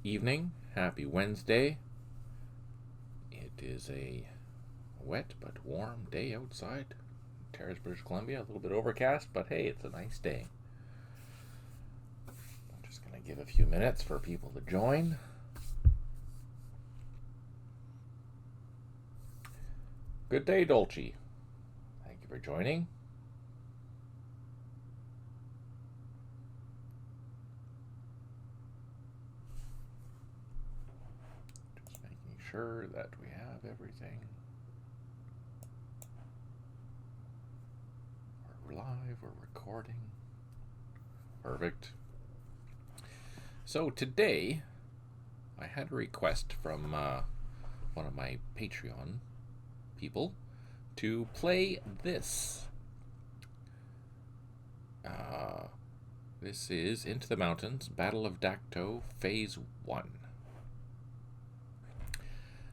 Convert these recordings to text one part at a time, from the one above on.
evening. Happy Wednesday. It is a wet but warm day outside. Terrace, British Columbia. A little bit overcast, but hey, it's a nice day. I'm just going to give a few minutes for people to join. Good day, Dolce. Thank you for joining. Just making sure that we have everything. We're live, we're recording. Perfect. So today, I had a request from one of my Patreon people to play this. This is Into the Mountains, Battle of Dak To, Phase 1.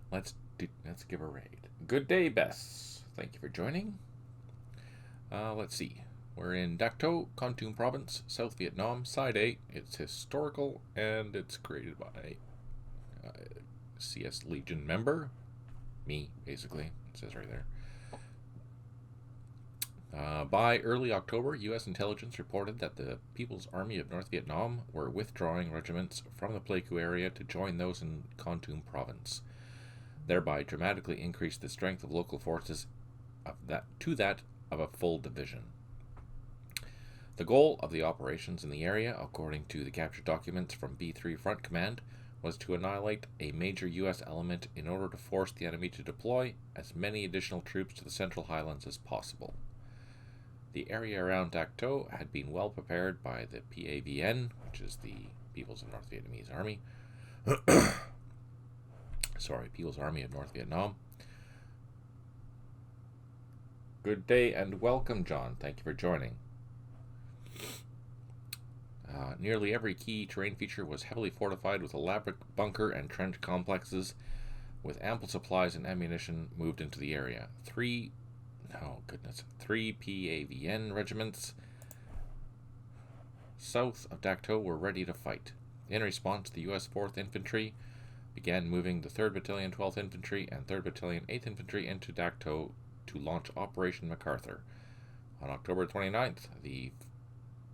Let's give a raid. Good day, Bess. Thank you for joining. Let's see. We're in Dak To, Kon Tum Province, South Vietnam, Side 8. It's historical, and it's created by CS Legion member. Me, basically. It says right there. By early October, U.S. intelligence reported that the People's Army of North Vietnam were withdrawing regiments from the Pleiku area to join those in Kon Tum Province, thereby dramatically increased the strength of local forces to that of a full division. The goal of the operations in the area, according to the captured documents from B3 Front Command, was to annihilate a major U.S. element in order to force the enemy to deploy as many additional troops to the Central Highlands as possible. The area around Dak To had been well prepared by the PAVN, which is the People's of North Vietnamese Army. People's Army of North Vietnam. Good day and welcome, John. Thank you for joining. Nearly every key terrain feature was heavily fortified with elaborate bunker and trench complexes, with ample supplies and ammunition moved into the area. Three PAVN regiments south of Dak To were ready to fight. In response, the U.S. 4th Infantry began moving the 3rd Battalion 12th Infantry and 3rd Battalion 8th Infantry into Dak To launch Operation MacArthur. On October 29th, the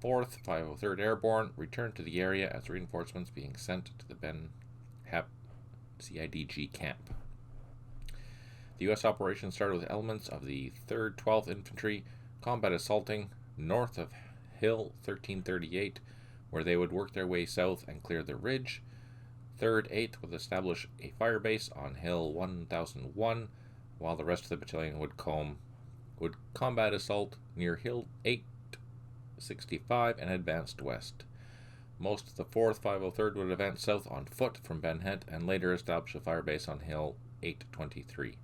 4th 503rd Airborne returned to the area as reinforcements being sent to the Ben Hap CIDG camp. The U.S. operation started with elements of the 3rd 12th Infantry combat assaulting north of Hill 1338, where they would work their way south and clear the ridge. 3rd 8th would establish a firebase on Hill 1001, while the rest of the battalion would combat assault near Hill 865 and advanced west. Most of the 4th 503rd would advance south on foot from Ben Het and later establish a firebase on Hill 823.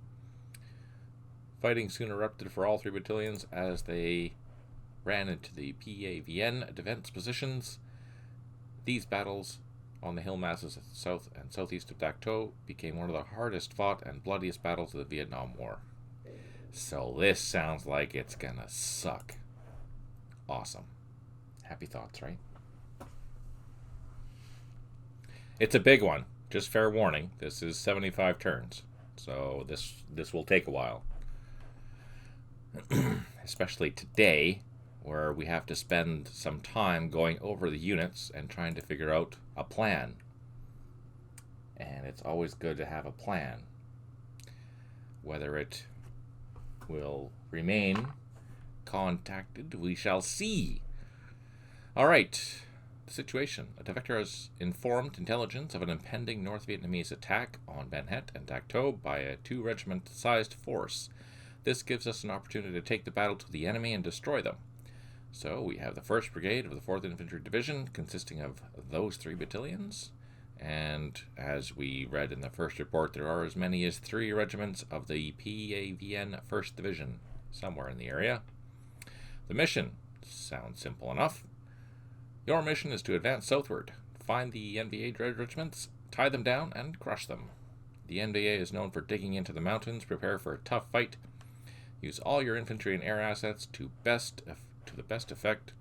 Fighting soon erupted for all three battalions as they ran into the PAVN defense positions. These battles on the hill masses south and southeast of Dak To became one of the hardest fought and bloodiest battles of the Vietnam War. So this sounds like it's gonna suck. Awesome. Happy thoughts, right? It's a big one. Just fair warning. This is 75 turns. So this will take a while. Especially today, where we have to spend some time going over the units and trying to figure out a plan. And it's always good to have a plan. Whether it will remain contacted, we shall see. Alright, the situation. A defector has informed intelligence of an impending North Vietnamese attack on Ben Het and Dak To by a 2-regiment-sized force. This gives us an opportunity to take the battle to the enemy and destroy them. So we have the 1st Brigade of the 4th Infantry Division, consisting of those 3 battalions. And as we read in the first report, there are as many as 3 regiments of the PAVN 1st Division somewhere in the area. The mission sounds simple enough. Your mission is to advance southward, find the NVA dread regiments, tie them down, and crush them. The NVA is known for digging into the mountains. Prepare for a tough fight. Use all your infantry and air assets to the best effect,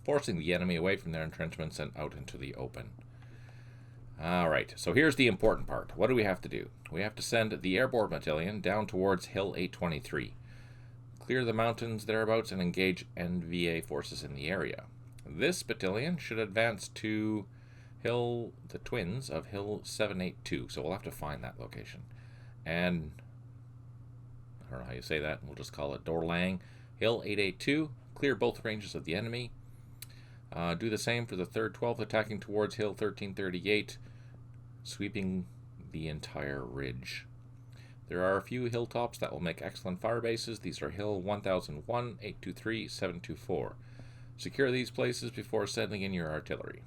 forcing the enemy away from their entrenchments and out into the open. Alright, so here's the important part. What do we have to do? We have to send the airborne battalion down towards Hill 823. Clear the mountains thereabouts and engage NVA forces in the area. This battalion should advance to the twins of Hill 782, so we'll have to find that location. And I don't know how you say that, we'll just call it Dorlang. Hill 882, clear both ranges of the enemy. Do the same for the 3rd 12th, attacking towards Hill 1338, sweeping the entire ridge. There are a few hilltops that will make excellent fire bases. These are Hill 1001, 823, 724. Secure these places before sending in your artillery.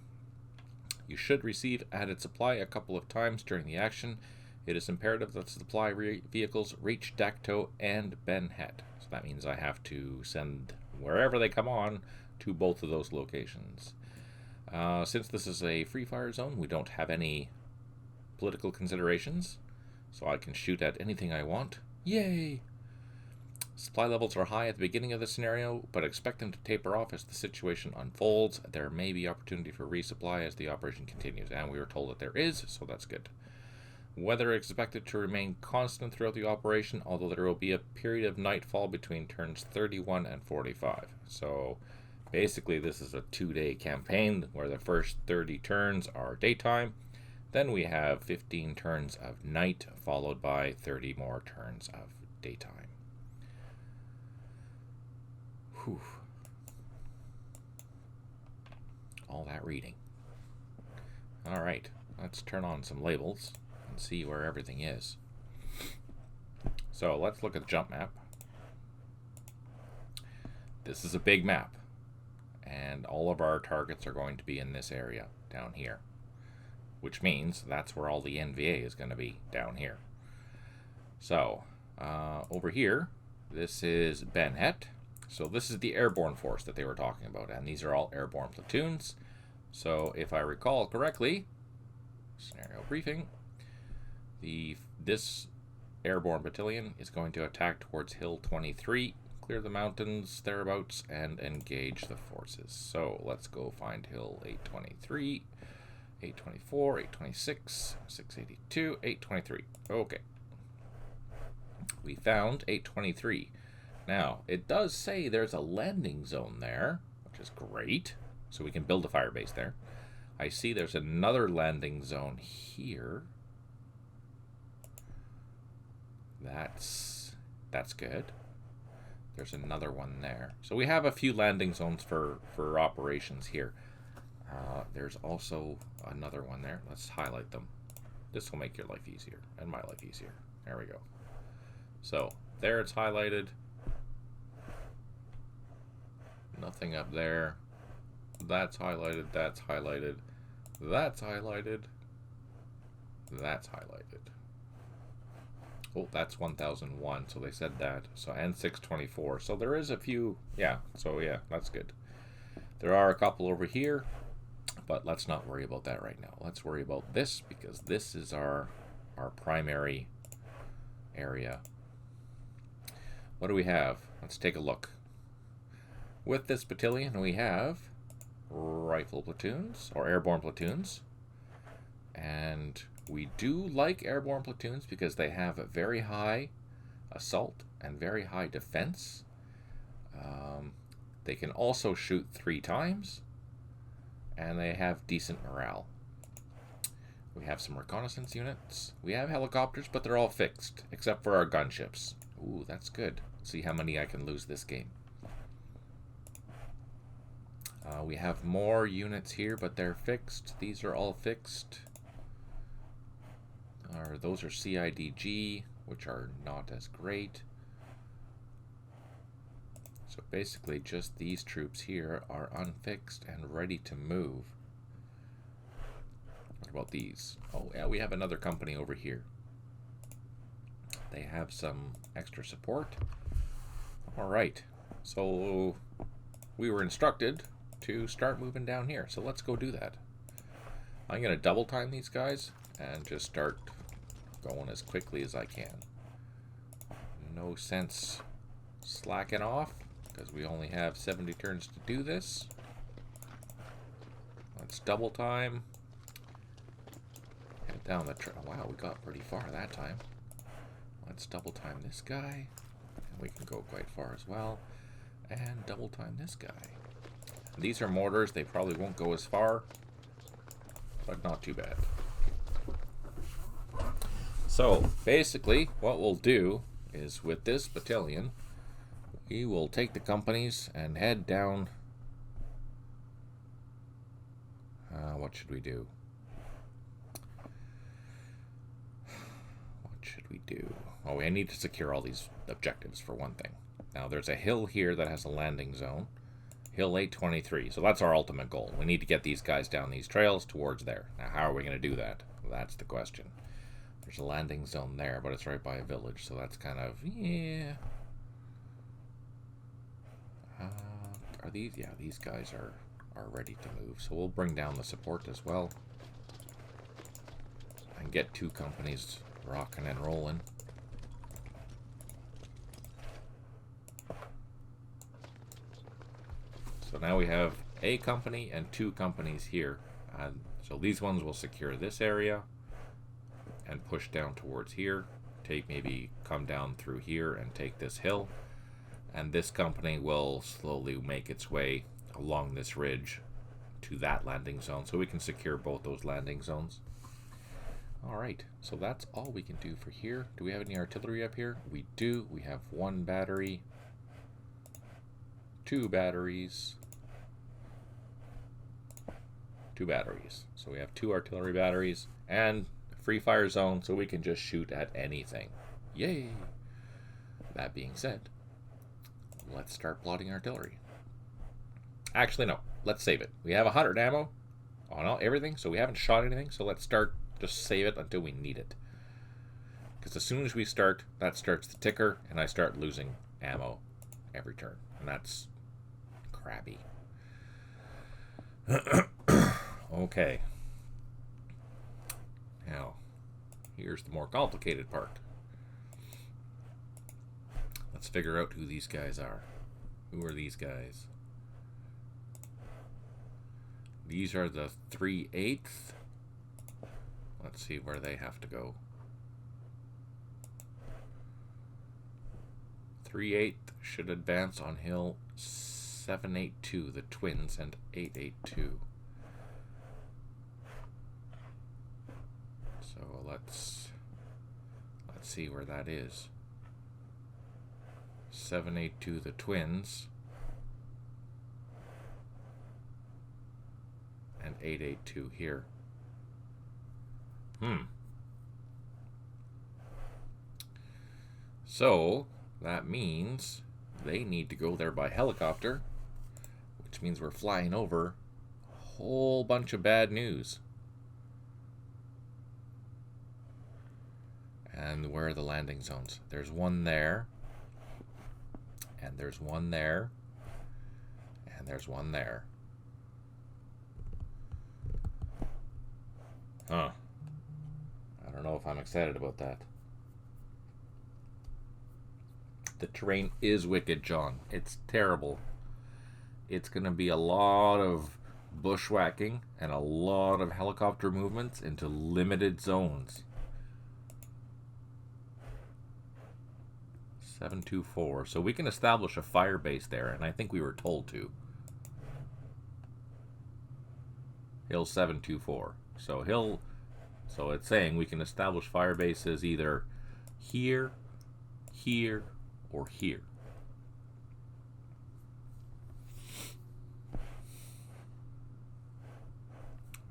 You should receive added supply a couple of times during the action. It is imperative that supply vehicles reach Dak To and Ben Het. So that means I have to send wherever they come on to both of those locations. Since this is a free fire zone, we don't have any political considerations, so I can shoot at anything I want. Yay! Supply levels are high at the beginning of the scenario, but expect them to taper off as the situation unfolds. There may be opportunity for resupply as the operation continues, and we were told that there is, so that's good. Weather is expected to remain constant throughout the operation, although there will be a period of nightfall between turns 31 and 45. So basically this is a 2-day campaign where the first 30 turns are daytime. Then we have 15 turns of night, followed by 30 more turns of daytime. Whew. All that reading. Alright, let's turn on some labels and see where everything is. So let's look at the jump map. This is a big map, and all of our targets are going to be in this area down here, which means that's where all the NVA is going to be, down here. So over here, this is Ben Het. So this is the airborne force that they were talking about, and these are all airborne platoons. So if I recall correctly, scenario briefing, this airborne battalion is going to attack towards Hill 23, clear the mountains thereabouts, and engage the forces. So let's go find Hill 823, 824, 826, 682, 823. Okay. We found 823. Now, it does say there's a landing zone there, which is great. So we can build a fire base there. I see there's another landing zone here. That's good. There's another one there. So we have a few landing zones for operations here. There's also another one there. Let's highlight them. This will make your life easier and my life easier. There we go. So there it's highlighted. Nothing up there. That's highlighted. That's highlighted. That's highlighted. That's highlighted. Oh, that's 1001. So they said that. So and 624. So there is a few. Yeah. So yeah, that's good. There are a couple over here, but let's not worry about that right now. Let's worry about this because this is our primary area. What do we have? Let's take a look. With this battalion, we have rifle platoons or airborne platoons, and we do like airborne platoons because they have a very high assault and very high defense. They can also shoot 3 times, and they have decent morale. We have some reconnaissance units. We have helicopters, but they're all fixed except for our gunships. Ooh, that's good. See how many I can lose this game. We have more units here, but they're fixed. These are all fixed. Those are CIDG, which are not as great. So basically just these troops here are unfixed and ready to move. What about these? Oh yeah, we have another company over here. They have some extra support. Alright, so we were instructed to start moving down here. So let's go do that. I'm going to double time these guys and just start going as quickly as I can. No sense slacking off because we only have 70 turns to do this. Let's double time. down the trail. Wow, we got pretty far that time. Let's double time this guy. And we can go quite far as well. And double time this guy. These are mortars. They probably won't go as far, but not too bad. So basically what we'll do is with this battalion, we will take the companies and head down. What should we do? What should we do? Oh, I need to secure all these objectives for one thing. Now there's a hill here that has a landing zone. Hill 823. So that's our ultimate goal. We need to get these guys down these trails towards there. Now how are we going to do that? Well, that's the question. There's a landing zone there, but it's right by a village. So that's kind of, yeah. Are these? Yeah, these guys are ready to move. So we'll bring down the support as well. And get 2 companies rocking and rolling. So now we have a company and 2 companies here. So these ones will secure this area and push down towards here. Maybe come down through here and take this hill. And this company will slowly make its way along this ridge to that landing zone. So we can secure both those landing zones. Alright, so that's all we can do for here. Do we have any artillery up here? We do. We have 1 battery. 2 batteries. 2 batteries. So we have 2 artillery batteries and a free fire zone, so we can just shoot at anything. Yay! That being said, let's start plotting artillery. Actually, no. Let's save it. We have 100 ammo on everything, so we haven't shot anything, so let's just save it until we need it. Because as soon as we start, that starts the ticker, and I start losing ammo every turn. And that's crappy. Okay. Now, here's the more complicated part. Let's figure out who these guys are. Who are these guys? These are the 3/8. Let's see where they have to go. 3/8 should advance on hill 782, the twins, and 882. So let's see where that is. 782, the twins, and 882 here. So that means they need to go there by helicopter, which means we're flying over a whole bunch of bad news. And where are the landing zones? There's one there, and there's one there, and there's one there. Huh. I don't know if I'm excited about that. The terrain is wicked, John. It's terrible. It's going to be a lot of bushwhacking and a lot of helicopter movements into limited zones. 724. So we can establish a fire base there, and I think we were told to. Hill 724. So it's saying we can establish fire bases either here, here, or here.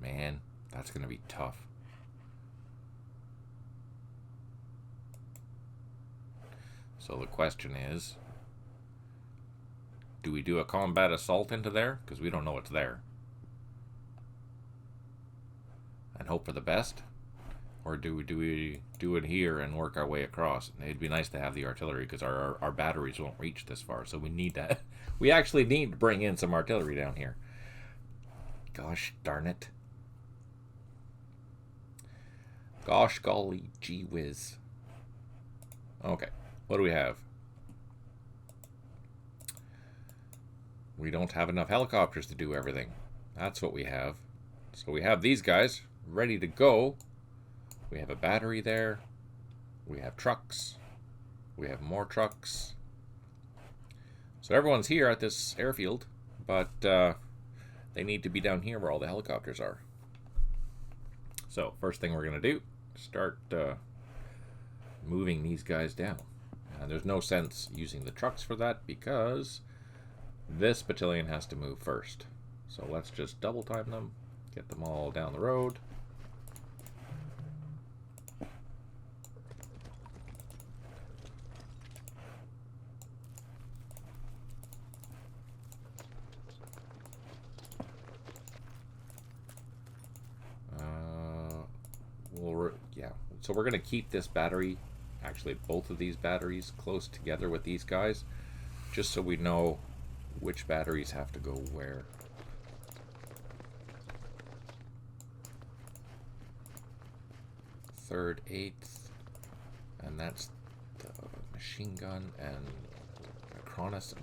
Man, that's going to be tough. So the question is, do we do a combat assault into there? Because we don't know what's there. And hope for the best? Or do we do it here and work our way across? And it'd be nice to have the artillery because our batteries won't reach this far. So we need that. We actually need to bring in some artillery down here. Gosh darn it. Gosh golly gee whiz. Okay. What do we have? We don't have enough helicopters to do everything. That's what we have. So we have these guys ready to go. We have a battery there. We have trucks. We have more trucks. So everyone's here at this airfield, but they need to be down here where all the helicopters are. So first thing we're going to do, start moving these guys down. And there's no sense using the trucks for that because this battalion has to move first. So let's just double time them, get them all down the road. So we're going to keep this battery, actually both of these batteries, close together with these guys, just so we know which batteries have to go where. Third, 8th, and that's the machine gun and reconnaissance.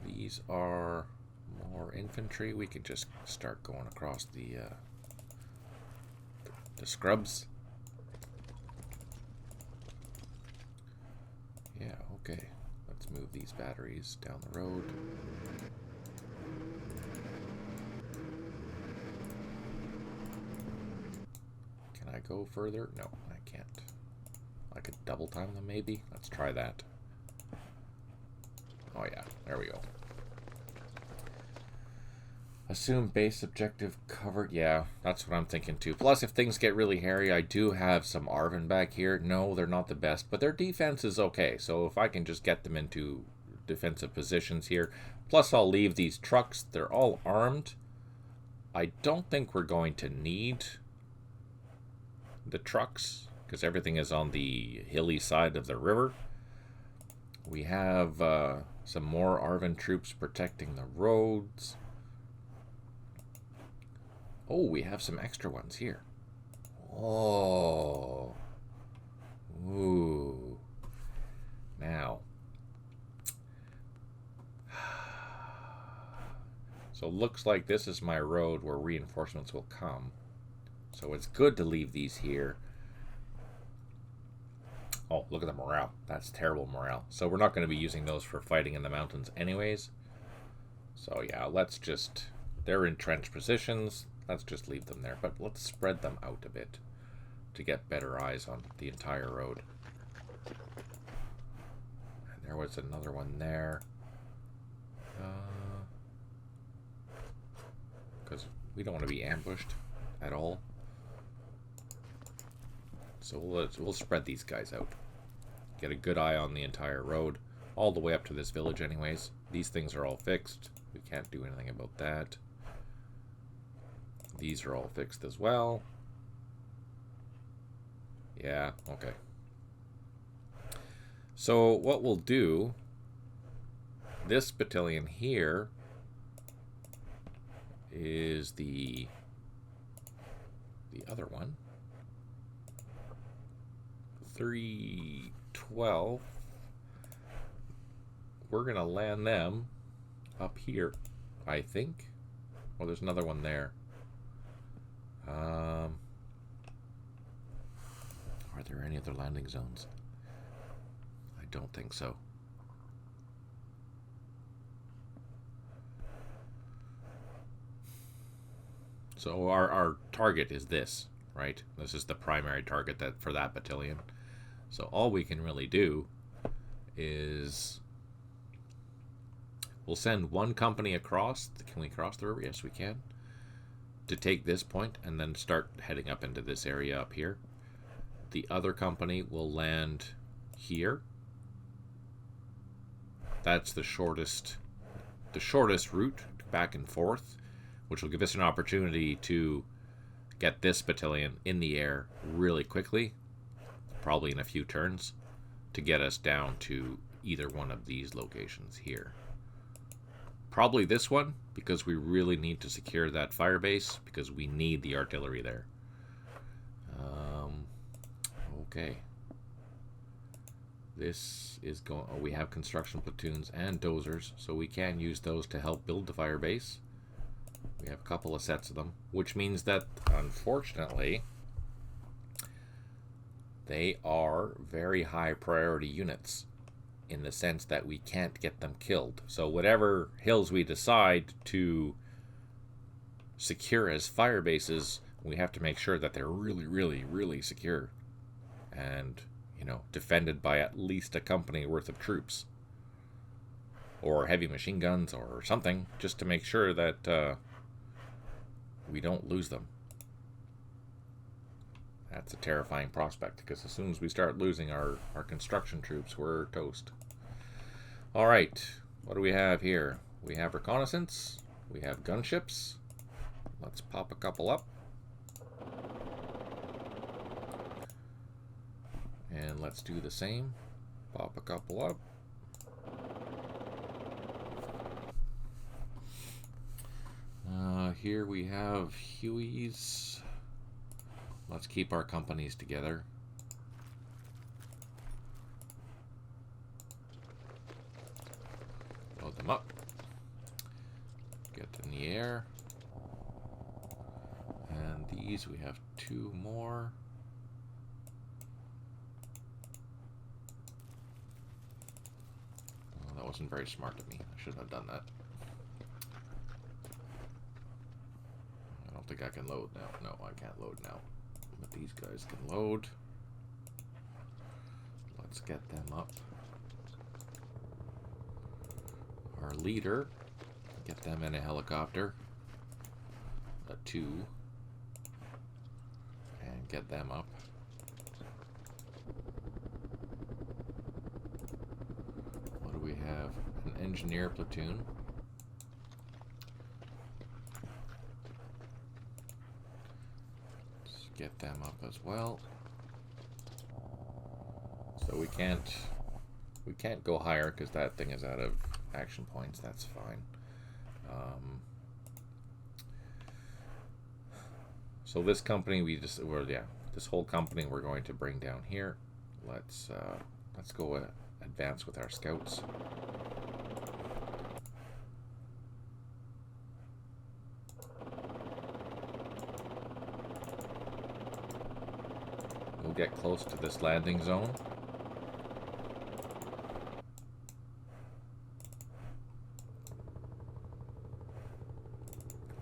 These are more infantry. We can just start going across the scrubs. Yeah, okay. Let's move these batteries down the road. Can I go further? No, I can't. I could double time them maybe. Let's try that. Oh yeah, there we go. Assume base objective covered. Yeah, that's what I'm thinking too. Plus, if things get really hairy, I do have some Arvin back here. No, they're not the best, but their defense is okay. So if I can just get them into defensive positions here. Plus, I'll leave these trucks. They're all armed. I don't think we're going to need the trucks because everything is on the hilly side of the river. We have some more Arvin troops protecting the roads. Oh, we have some extra ones here. Oh. Ooh. Now. So it looks like this is my road where reinforcements will come. So it's good to leave these here. Oh, look at the morale. That's terrible morale. So we're not going to be using those for fighting in the mountains anyways. So yeah, let's just... They're in trench positions. Let's just leave them there, but let's spread them out a bit to get better eyes on the entire road. And there was another one there. Because we don't want to be ambushed at all. So we'll spread these guys out. Get a good eye on the entire road, all the way up to this village anyways. These things are all fixed. We can't do anything about that. These are all fixed as well. Yeah, okay. So what we'll do, this battalion here is the other one. 312. We're going to land them up here, I think. Oh, there's another one there. Are there any other landing zones? I don't think so. So our target is this, right? This is the primary target for that battalion. So all we can really do is we'll send one company across. Can we cross the river? Yes, we can. To take this point and then start heading up into this area up here. The other company will land here. That's the shortest route back and forth, which will give us an opportunity to get this battalion in the air really quickly, probably in a few turns, to get us down to either one of these locations here. Probably this one, because we really need to secure that fire base, because we need the artillery there. Okay. This is going... Oh, we have construction platoons and dozers, so we can use those to help build the fire base. We have a couple of sets of them, which means that, unfortunately, they are very high priority units in the sense that we can't get them killed. So whatever hills we decide to secure as fire bases, we have to make sure that they're really, really, really secure and, you know, defended by at least a company worth of troops or heavy machine guns or something, just to make sure that we don't lose them. That's a terrifying prospect, because as soon as we start losing our construction troops, we're toast. All right, what do we have here? We have reconnaissance, we have gunships. Let's pop a couple up. And let's do the same. Pop a couple up. Here we have Hueys. Let's keep our companies together. Load them up. Get in the air. And these, we have 2 more. Oh, that wasn't very smart of me. I shouldn't have done that. I don't think I can load now. No, I can't load now. But these guys can load. Let's get them up. Our leader, get them in a helicopter. A 2. And get them up. What do we have? An engineer platoon. Let's get them up as well. So we can't go higher because that thing is out of action points. That's fine. So this company, this whole company we're going to bring down here. Let's go advance with our scouts. We'll get close to this landing zone.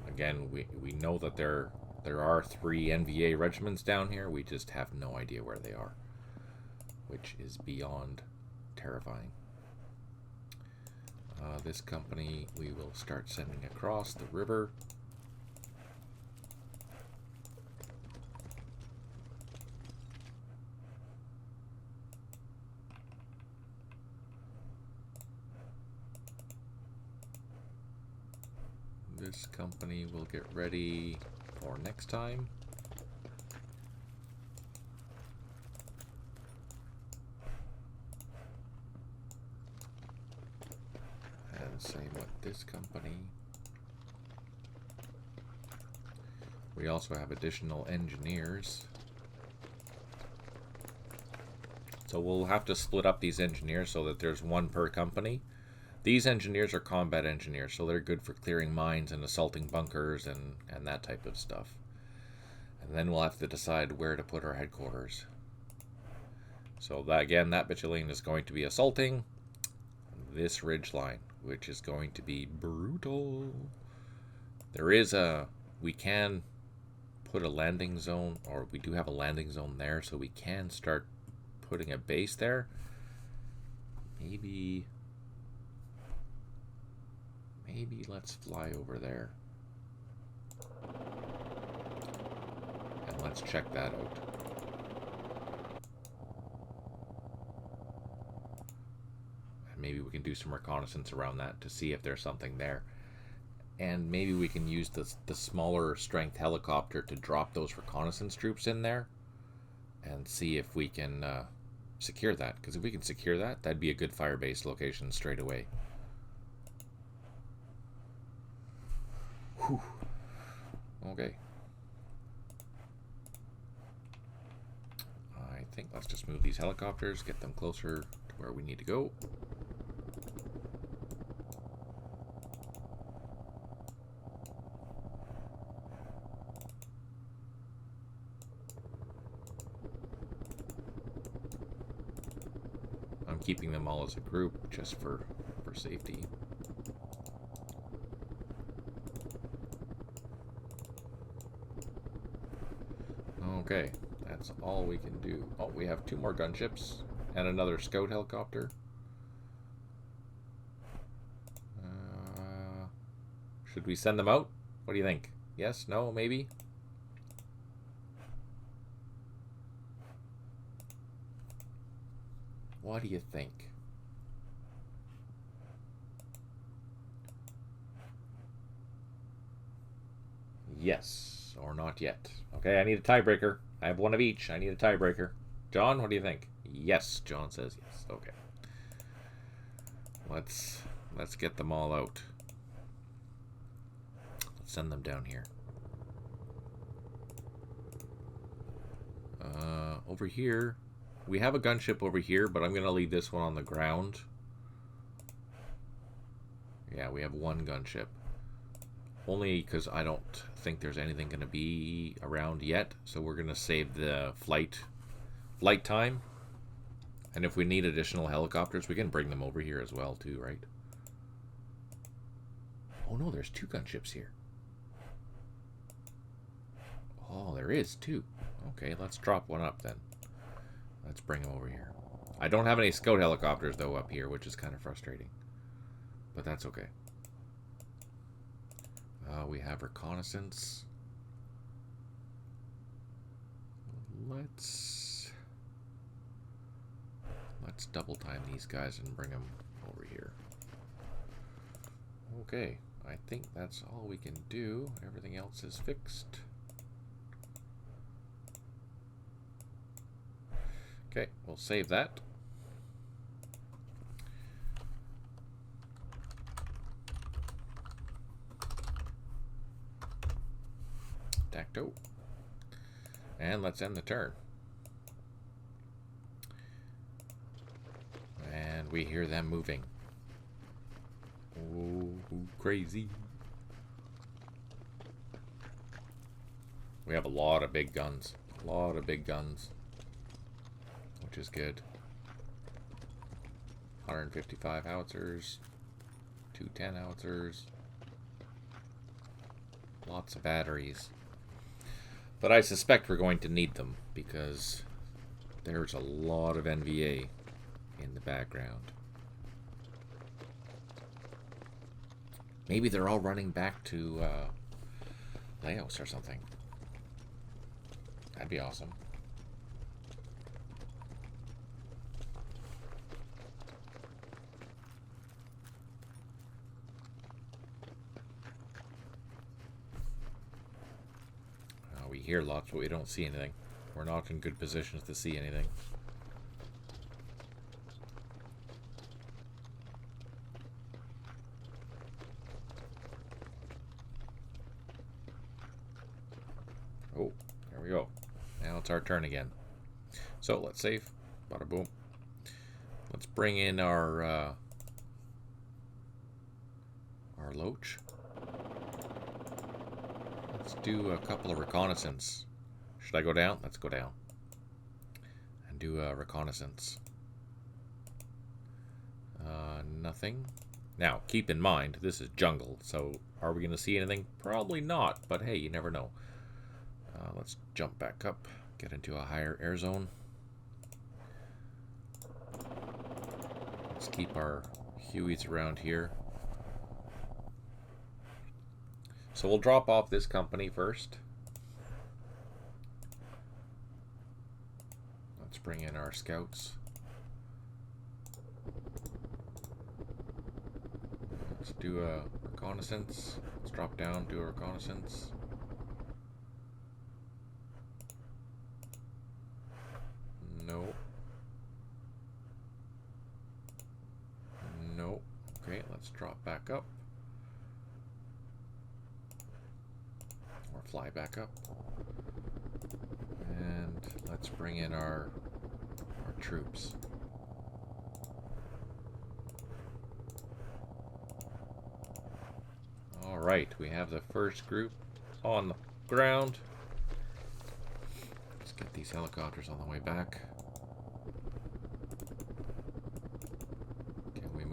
Again, we know that there are 3 NVA regiments down here. We just have no idea where they are, which is beyond terrifying. This company we will start sending across the river. This company will get ready for next time. And same with this company. We also have additional engineers. So we'll have to split up these engineers so that there's 1 per company. These engineers are combat engineers, so they're good for clearing mines and assaulting bunkers and that type of stuff. And then we'll have to decide where to put our headquarters. So that, again, that battalion is going to be assaulting this ridge line, which is going to be brutal. We can put a landing zone, or we do have a landing zone there, so we can start putting a base there. Maybe let's fly over there. And let's check that out. And maybe we can do some reconnaissance around that to see if there's something there. And maybe we can use the smaller strength helicopter to drop those reconnaissance troops in there and see if we can secure that. Because if we can secure that, that'd be a good firebase location straight away. Whew. Okay. I think let's just move these helicopters, get them closer to where we need to go. keeping them all as a group just for safety. Okay, that's all we can do. Oh, we have 2 more gunships and another scout helicopter. Should we send them out? What do you think? Yes? No? Maybe? What do you think? Yes or not yet. Okay, I need a tiebreaker. I have 1 of each. I need a tiebreaker. John, what do you think? Yes. John says yes. Okay. Let's get them all out. Let's send them down here. Over here, we have a gunship over here, but I'm going to leave this one on the ground. Yeah, we have 1 gunship. Only because I don't think there's anything going to be around yet, so we're going to save the flight time. And if we need additional helicopters, we can bring them over here as well too, right? Oh no, there's 2 gunships here. Oh, there is 2. Okay, let's drop one up then. Let's bring them over here. I don't have any scout helicopters though up here, which is kind of frustrating. But that's okay. We have reconnaissance. Let's double time these guys and bring them over here. Okay, I think that's all we can do. Everything else is fixed. Okay, we'll save that. Dak To. And let's end the turn. And we hear them moving. Oh, crazy. We have a lot of big guns. A lot of big guns. Which is good. 155 howitzers. 210 howitzers. Lots of batteries. But I suspect we're going to need them because there's a lot of NVA in the background. Maybe they're all running back to Laos or something. That'd be awesome. We hear lots, but we don't see anything. We're not in good positions to see anything. Oh, there we go. Now it's our turn again. So let's save. Bada boom. Let's bring in our loach. Let's do a couple of reconnaissance. Should I go down? Let's go down. And do a reconnaissance. Nothing. Now, keep in mind, this is jungle, so are we going to see anything? Probably not, but hey, you never know. Let's jump back up, get into a higher air zone. Let's keep our Hueys around here. So we'll drop off this company first. Let's bring in our scouts. Let's do a reconnaissance. Let's drop down, do a reconnaissance. No. No. Okay, let's drop back up. Or fly back up. And let's bring in our troops. Alright, we have the first group on the ground. Let's get these helicopters on the way back.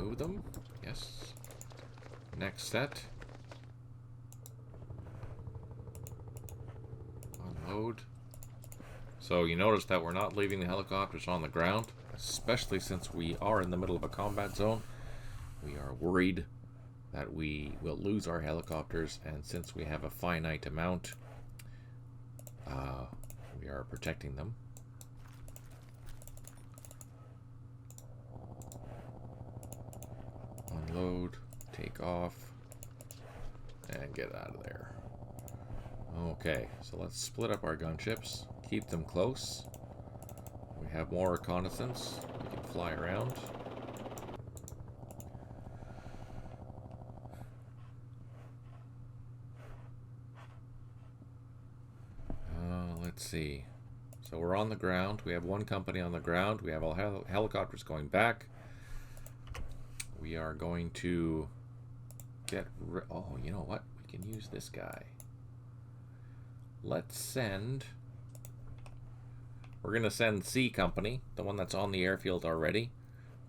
remove them. Yes. Next set. Unload. So you notice that we're not leaving the helicopters on the ground, especially since we are in the middle of a combat zone. We are worried that we will lose our helicopters, and since we have a finite amount, we are protecting them. Unload, take off, and get out of there. Okay, so let's split up our gunships, keep them close. We have more reconnaissance, we can fly around. Let's see. So we're on the ground. We have one company on the ground. We have all helicopters going back. We are going to get... Oh, you know what? We can use this guy. Let's send... We're going to send C Company, the one that's on the airfield already,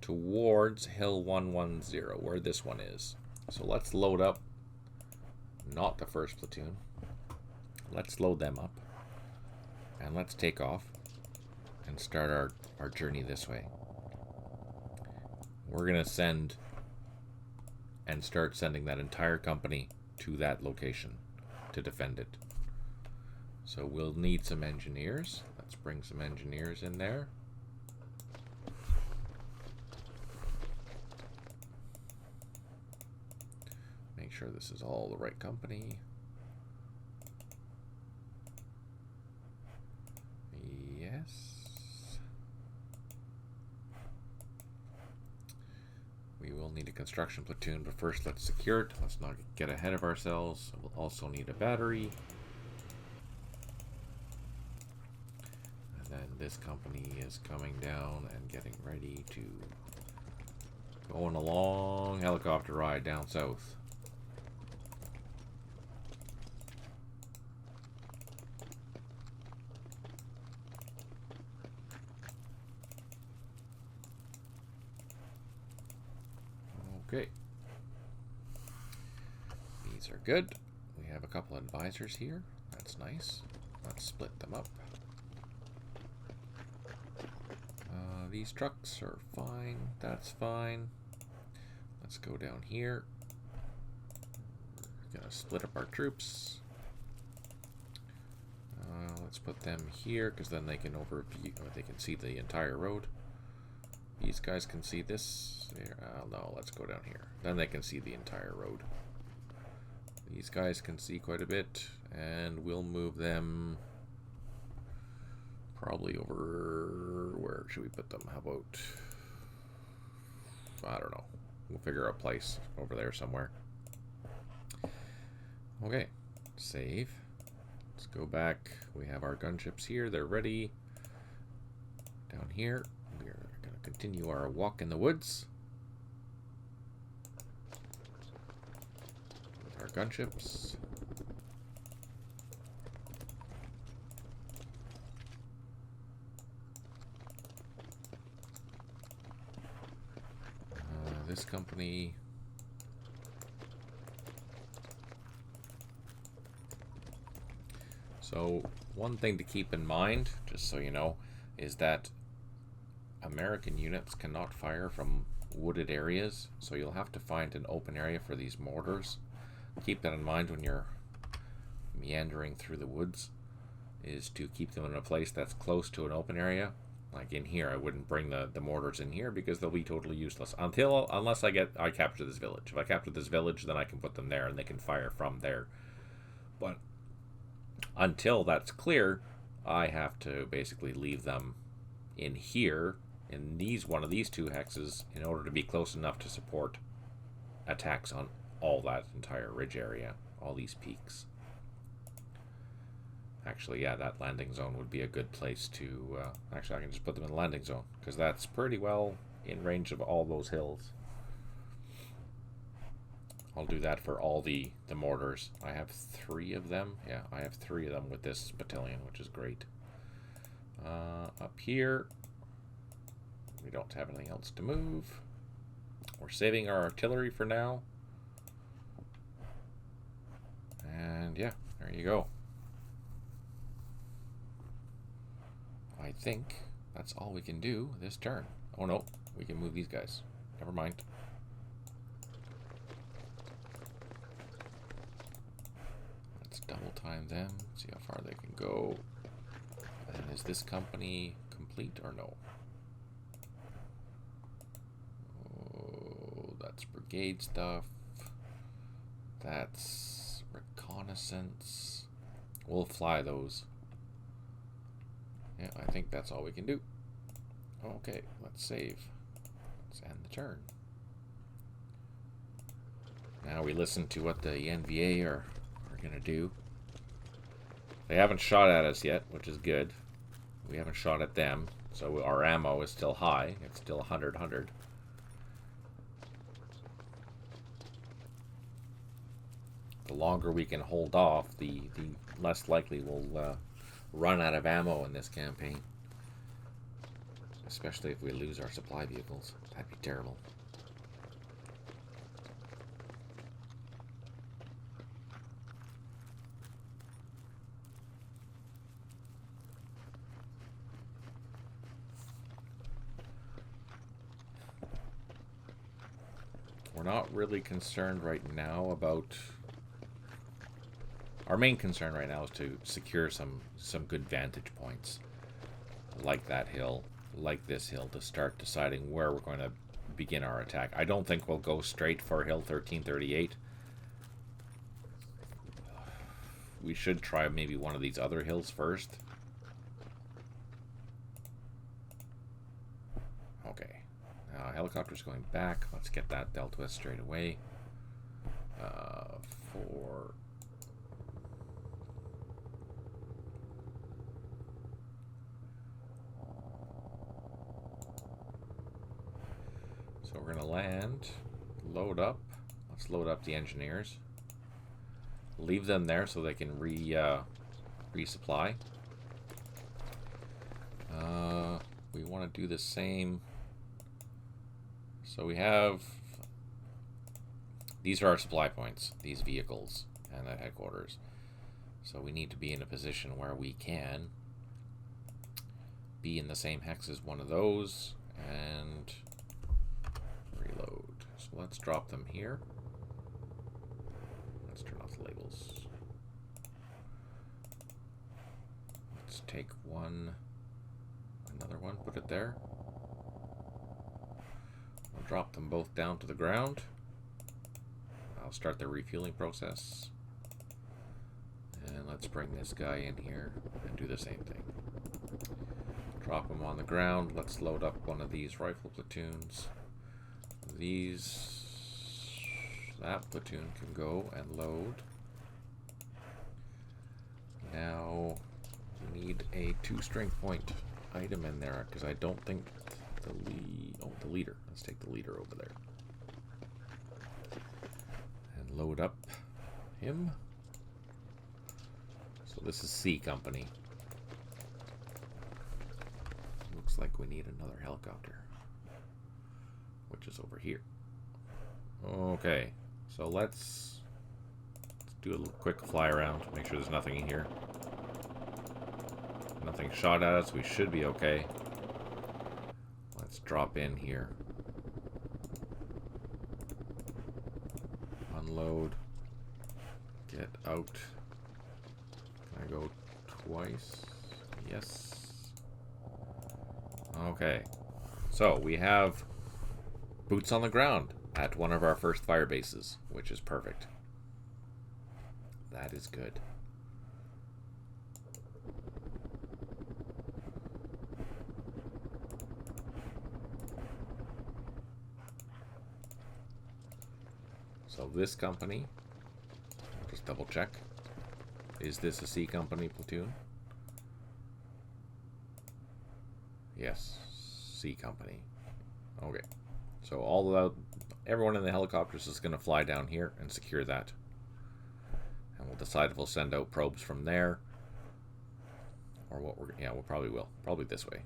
towards Hill 110, where this one is. So let's load up, not the first platoon. Let's load them up. And let's take off and start our journey this way. We're going to send and start sending that entire company to that location to defend it. So we'll need some engineers. Let's bring some engineers in there. Make sure this is all the right company. Yes. We will need a construction platoon, but first let's secure it. Let's not get ahead of ourselves. We'll also need a battery. And then this company is coming down and getting ready to go on a long helicopter ride down south. Okay. These are good. We have a couple advisors here. That's nice. Let's split them up. These trucks are fine. That's fine. Let's go down here. We're gonna split up our troops. Let's put them here because then they can overview, or they can see the entire road. These guys can see this. No, let's go down here. Then they can see the entire road. These guys can see quite a bit, and we'll move them probably over... Where should we put them? How about... I don't know. We'll figure out a place over there somewhere. Okay. Save. Let's go back. We have our gunships here. They're ready. Down here. We're going to continue our walk in the woods. With our gunships. This company... So, one thing to keep in mind, just so you know, is that American units cannot fire from wooded areas, so you'll have to find an open area for these mortars. Keep that in mind when you're meandering through the woods, is to keep them in a place that's close to an open area. Like in here, I wouldn't bring the mortars in here because they'll be totally useless unless I capture this village. If I capture this village, then I can put them there and they can fire from there. But until that's clear, I have to basically leave them in here, in one of these two hexes, in order to be close enough to support attacks on all that entire ridge area, all these peaks. Actually, yeah, that landing zone would be a good place to... actually, I can just put them in the landing zone, because that's pretty well in range of all those hills. I'll do that for all the mortars. I have 3 of them. Yeah, I have 3 of them with this battalion, which is great. Up here, we don't have anything else to move. We're saving our artillery for now. And yeah, there you go. I think that's all we can do this turn. Oh no, we can move these guys. Never mind. Let's double time them, see how far they can go. And is this company complete or no? Oh, that's brigade stuff. That's reconnaissance. We'll fly those. Yeah, I think that's all we can do. Okay, let's save. Let's end the turn. Now we listen to what the NVA are going to do. They haven't shot at us yet, which is good. We haven't shot at them, so our ammo is still high. It's still 100. The longer we can hold off, the less likely we'll run out of ammo in this campaign. Especially if we lose our supply vehicles. That'd be terrible. We're not really concerned right now about... Our main concern right now is to secure some good vantage points. Like that hill, like this hill, to start deciding where we're going to begin our attack. I don't think we'll go straight for Hill 1338. We should try maybe one of these other hills first. Okay. Helicopter's going back. Let's get that dealt with straight away. So we're going to land, load up. Let's load up the engineers. Leave them there so they can resupply. We want to do the same. So we have... These are our supply points, these vehicles, and at headquarters. So we need to be in a position where we can be in the same hex as one of those, and reload. So let's drop them here. Let's turn off the labels. Let's take one, another one, put it there. We'll drop them both down to the ground. I'll start the refueling process. And let's bring this guy in here and do the same thing. Drop him on the ground. Let's load up one of these rifle platoons. That platoon can go and load. Now we need a 2 strength point item in there because I don't think the leader. Let's take the leader over there. And load up him. So this is C Company. Looks like we need another helicopter, which is over here. Okay, so let's do a quick fly around, make sure there's nothing in here. Nothing shot at us, we should be okay. Let's drop in here. Unload. Get out. Can I go twice? Yes. Okay. So we have boots on the ground at one of our first fire bases, which is perfect. That is good. So this company, just double check. Is this a C Company platoon? Yes, C Company. Okay. So everyone in the helicopters is going to fly down here and secure that. And we'll decide if we'll send out probes from there. Or what we probably will. Probably this way.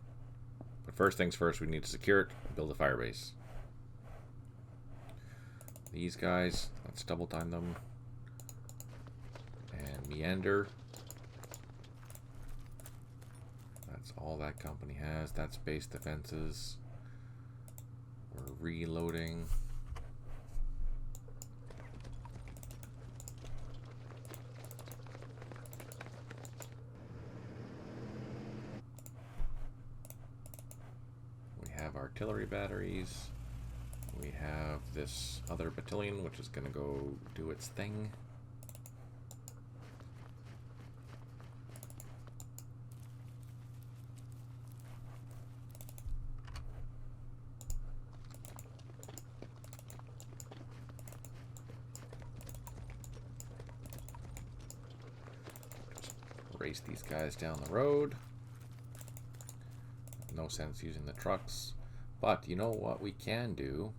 But first things first, we need to secure it and build a fire base. These guys, let's double time them. And meander. That's all that company has. That's base defenses. We're reloading. We have artillery batteries. We have this other battalion, which is going to go do its thing. Just race these guys down the road. No sense using the trucks. But you know what we can do?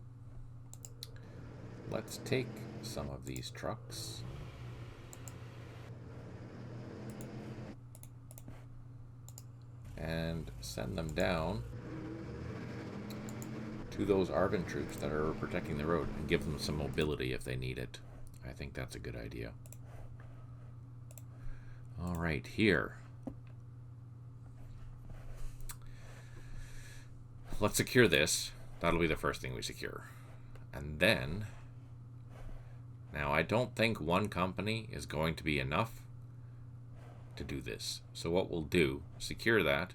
Let's take some of these trucks and send them down to those Arvin troops that are protecting the road and give them some mobility if they need it. I think that's a good idea. All right, here. Let's secure this. That'll be the first thing we secure. And then, now I don't think one company is going to be enough to do this. So what we'll do, secure that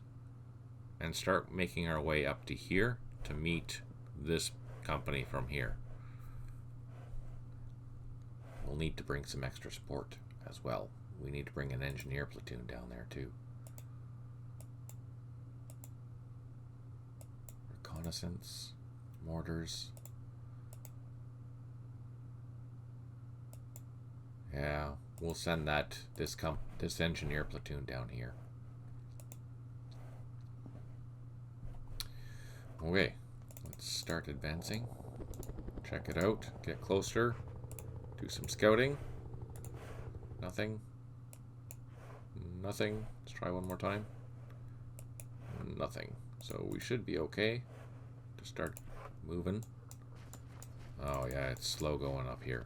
and start making our way up to here to meet this company from here. We'll need to bring some extra support as well. We need to bring an engineer platoon down there too. Reconnaissance, mortars. Yeah, we'll send this engineer platoon down here. Okay, let's start advancing. Check it out, get closer, do some scouting. Nothing. Nothing. Let's try one more time. Nothing. So we should be okay to start moving. Oh yeah, it's slow going up here.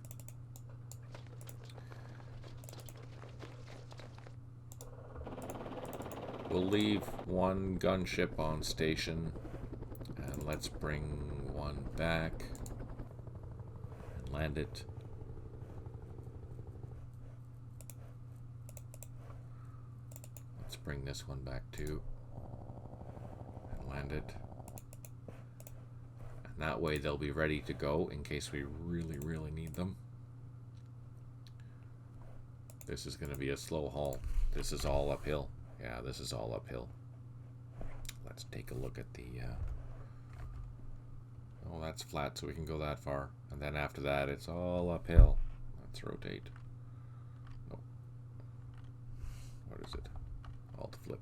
We'll leave one gunship on station and let's bring one back and land it. Let's bring this one back too and land it. And that way they'll be ready to go in case we really need them. This is going to be a slow haul. This is all uphill. Yeah, this is all uphill. Let's take a look at the... Oh, that's flat, so we can go that far. And then after that, it's all uphill. Let's rotate. Oh. What is it? Alt flip.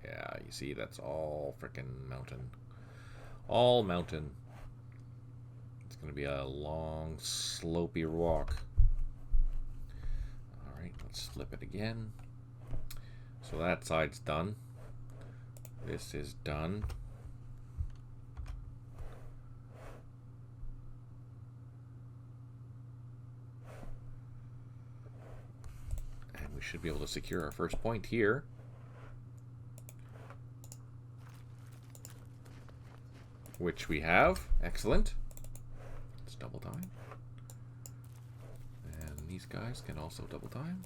Yeah, you see, that's all frickin' mountain. All mountain. It's going to be a long, slopey walk. Alright, let's flip it again. So that side's done. This is done. And we should be able to secure our first point here. Which we have. Excellent. Let's double time. And these guys can also double time.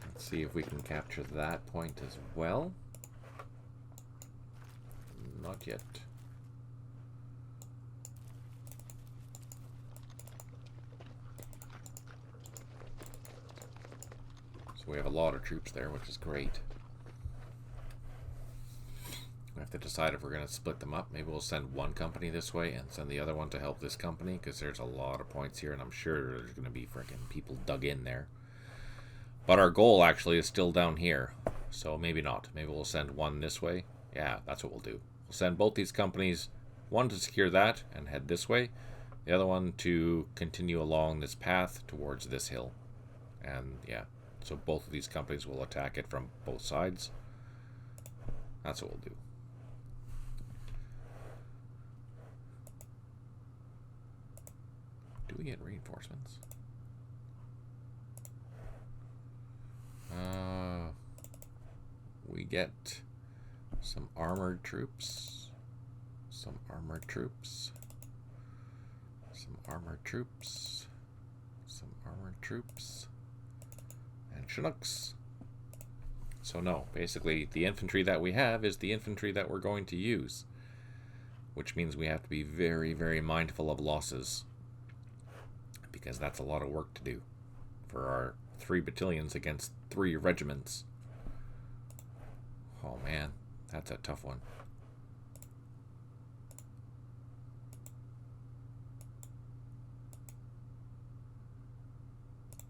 Let's see if we can capture that point as well. Not yet. So we have a lot of troops there, which is great. We have to decide if we're going to split them up. Maybe we'll send one company this way and send the other one to help this company, because there's a lot of points here, and I'm sure there's going to be freaking people dug in there. But our goal actually is still down here, so maybe not. Maybe we'll send one this way. Yeah, that's what we'll do. We'll send both these companies, one to secure that and head this way, the other one to continue along this path towards this hill. And yeah, so both of these companies will attack it from both sides. That's what we'll do. we get reinforcements? We get some armored troops. Some armored troops. Some armored troops. Some armored troops. And Chinooks. So no, basically the infantry that we have is the infantry that we're going to use. Which means we have to be very, very mindful of losses. Because that's a lot of work to do. For our 3 battalions against 3 regiments. Oh man, that's a tough one.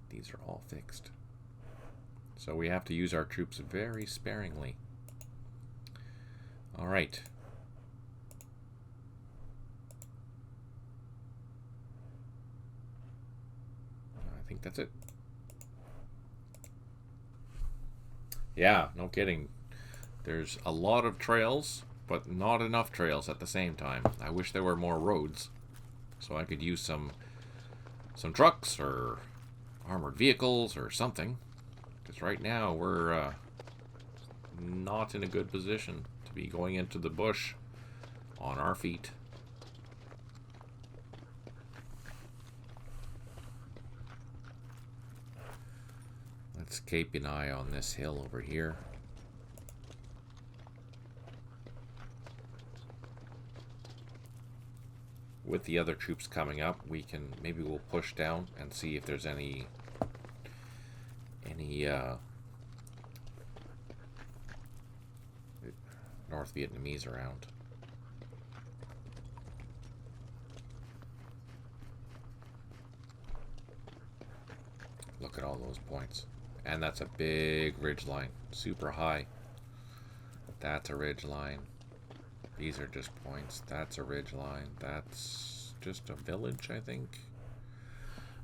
These are all fixed. So we have to use our troops very sparingly. All right. I think that's it. Yeah, no kidding. There's a lot of trails, but not enough trails at the same time. I wish there were more roads, so I could use some trucks or armored vehicles or something. Because right now we're not in a good position to be going into the bush on our feet. Let's keep an eye on this hill over here. With the other troops coming up, maybe we'll push down and see if there's any North Vietnamese around. Look at all those points. And that's a big ridge line. Super high. That's a ridge line. These are just points. That's a ridge line. That's just a village, I think.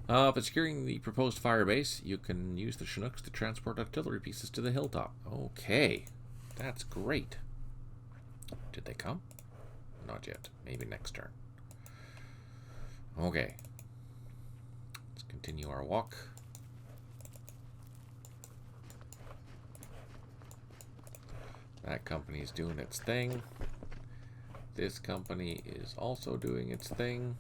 But securing the proposed fire base, you can use the Chinooks to transport artillery pieces to the hilltop. Okay. That's great. Did they come? Not yet. Maybe next turn. Okay. Let's continue our walk. That company is doing its thing. This company is also doing its thing.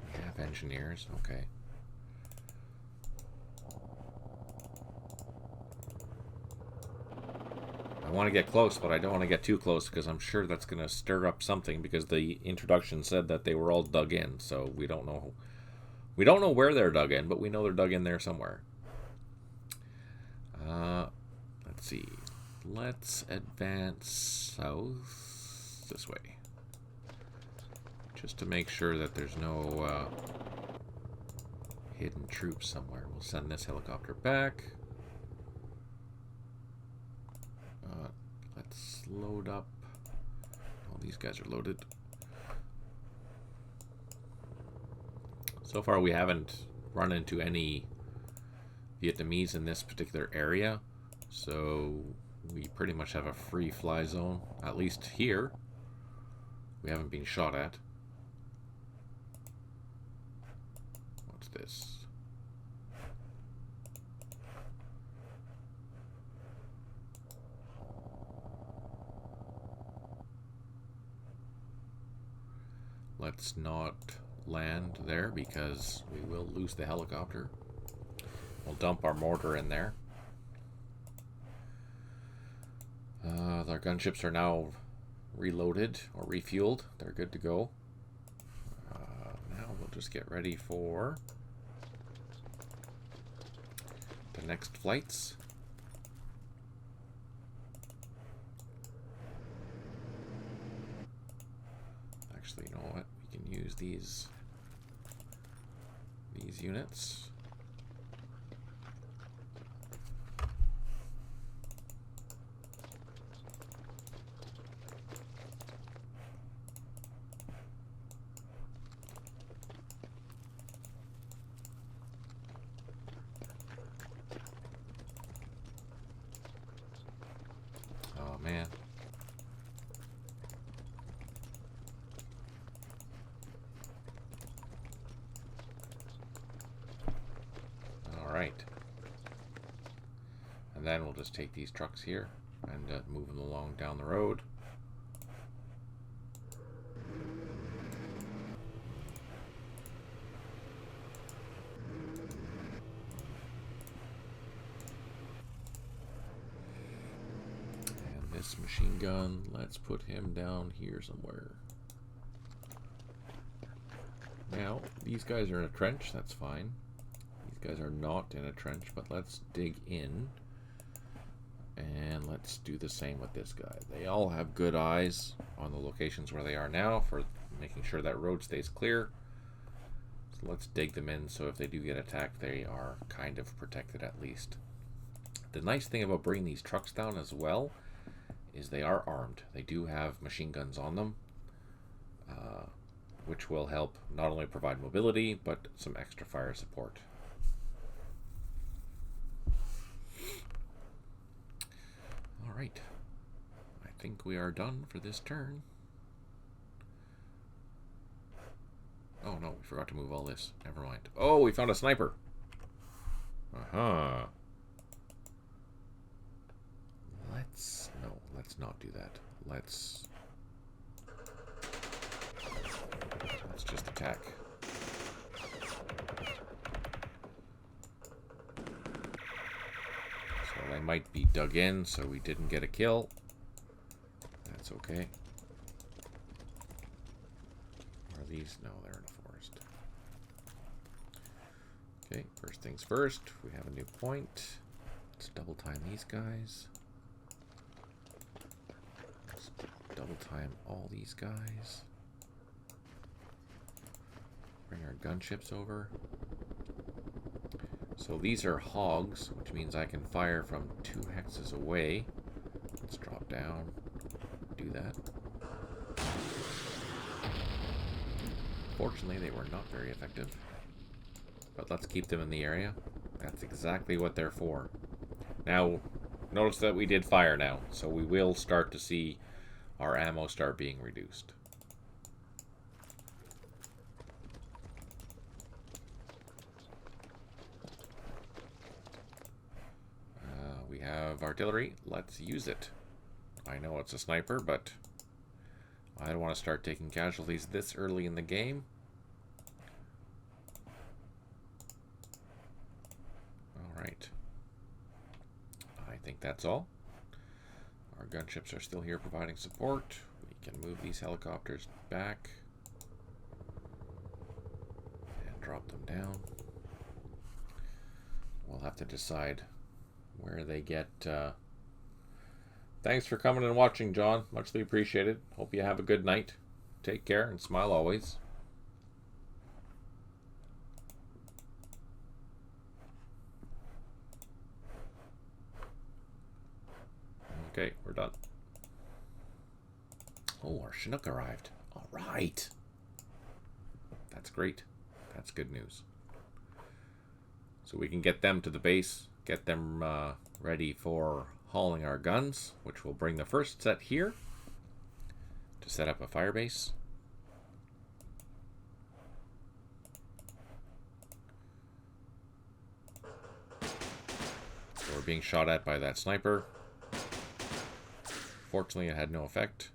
We have engineers, okay. I want to get close, but I don't want to get too close because I'm sure that's going to stir up something because the introduction said that they were all dug in, so we don't know. We don't know where they're dug in, but we know they're dug in there somewhere. Let's see. Let's advance south this way. Just to make sure that there's no hidden troops somewhere. We'll send this helicopter back. Let's load up. Oh, these guys are loaded. So far we haven't run into any Vietnamese in this particular area, so we pretty much have a free fly zone, at least here. We haven't been shot at. What's this? Let's not land there because we will lose the helicopter. We'll dump our mortar in there. Our gunships are now reloaded or refueled. They're good to go. Now we'll just get ready for the next flights. Actually, you know what? We can use these units. Oh man. then we'll just take these trucks here and move them along down the road. And this machine gun, let's put him down here somewhere. Now, these guys are in a trench, that's fine. These guys are not in a trench, but let's dig in. And let's do the same with this guy. They all have good eyes on the locations where they are now for making sure that road stays clear. So let's dig them in so if they do get attacked, they are kind of protected at least. The nice thing about bringing these trucks down as well is they are armed. They do have machine guns on them, which will help not only provide mobility, but some extra fire support. Alright, I think we are done for this turn. Oh no, we forgot to move all this. Never mind. Oh, we found a sniper. Uh-huh. Let's not do that. Let's just attack. So they might be dug in, so we didn't get a kill. That's okay. Are these? No, they're in a forest. Okay, first things first, we have a new point. Let's double time these guys. Let's double time all these guys. Bring our gunships over. So these are hogs, which means I can fire from 2 hexes away. Let's drop down, do that. Fortunately, they were not very effective. But let's keep them in the area. That's exactly what they're for. Now, notice that we did fire now, so we will start to see our ammo start being reduced. We have artillery. Let's use it. I know it's a sniper, but I don't want to start taking casualties this early in the game. Alright. I think that's all. Our gunships are still here providing support. We can move these helicopters back and drop them down. We'll have to decide where they get. Thanks for coming and watching, John. Muchly appreciated. Hope you have a good night. Take care and smile always. Okay, we're done. Oh, our Chinook arrived. All right. That's great. That's good news. So we can get them to the base, get them ready for hauling our guns, which will bring the first set here to set up a fire base. So we're being shot at by that sniper. Fortunately, it had no effect.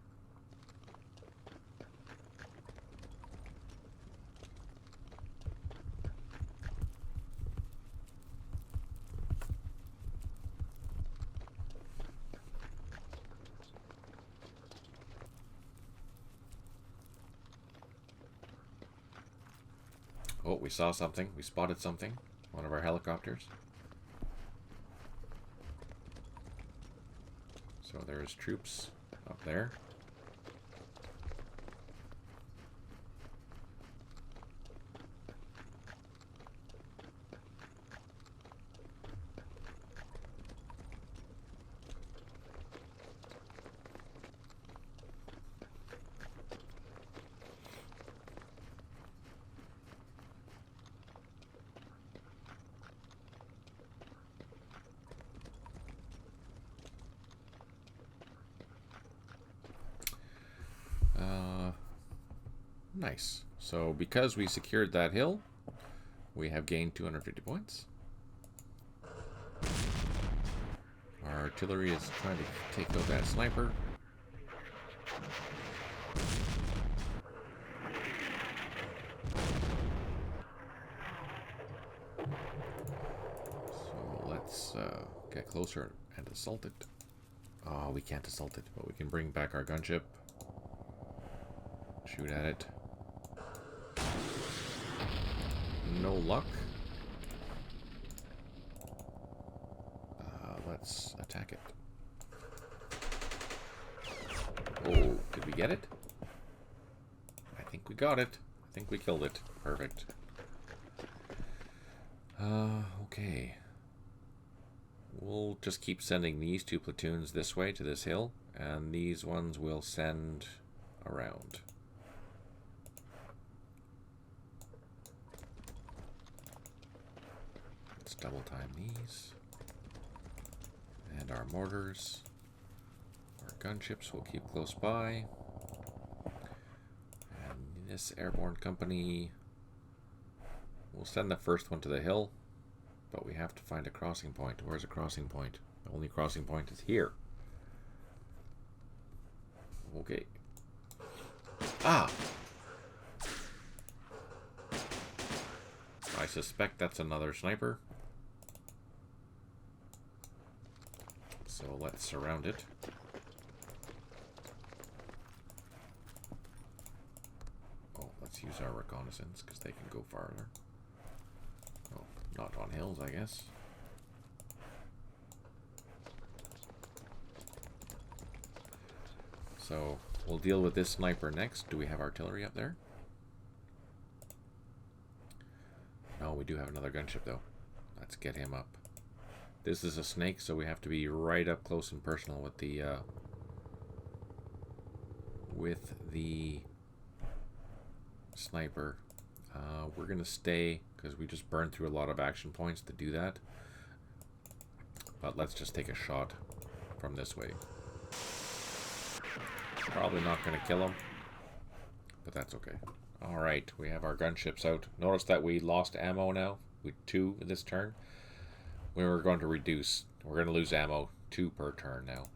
Oh, we saw something. We spotted something. One of our helicopters. So there's troops up there. Nice. So because we secured that hill, we have gained 250 points. Our artillery is trying to take out that sniper. So let's get closer and assault it. Oh, we can't assault it, but we can bring back our gunship. Shoot at it. No luck. Let's attack it. Oh, did we get it? I think we got it. I think we killed it. Perfect. Okay. We'll just keep sending these two platoons this way to this hill, and these ones we'll send around. Let's double time these. And our mortars. Our gunships will keep close by. And this airborne company, we'll send the first one to the hill, but we have to find a crossing point. Where's a crossing point? The only crossing point is here. Okay. Ah! I suspect that's another sniper. So let's surround it. Oh, let's use our reconnaissance because they can go farther. Oh, not on hills, I guess. So we'll deal with this sniper next. Do we have artillery up there? No, we do have another gunship though. Let's get him up. This is a snake, so we have to be right up close and personal with the sniper. We're gonna stay because we just burned through a lot of action points to do that. But let's just take a shot from this way. Probably not gonna kill him, but that's okay. All right, we have our gunships out. Notice that we lost ammo now. With 2 this turn. We were going to reduce. We're going to lose ammo 2 per turn now.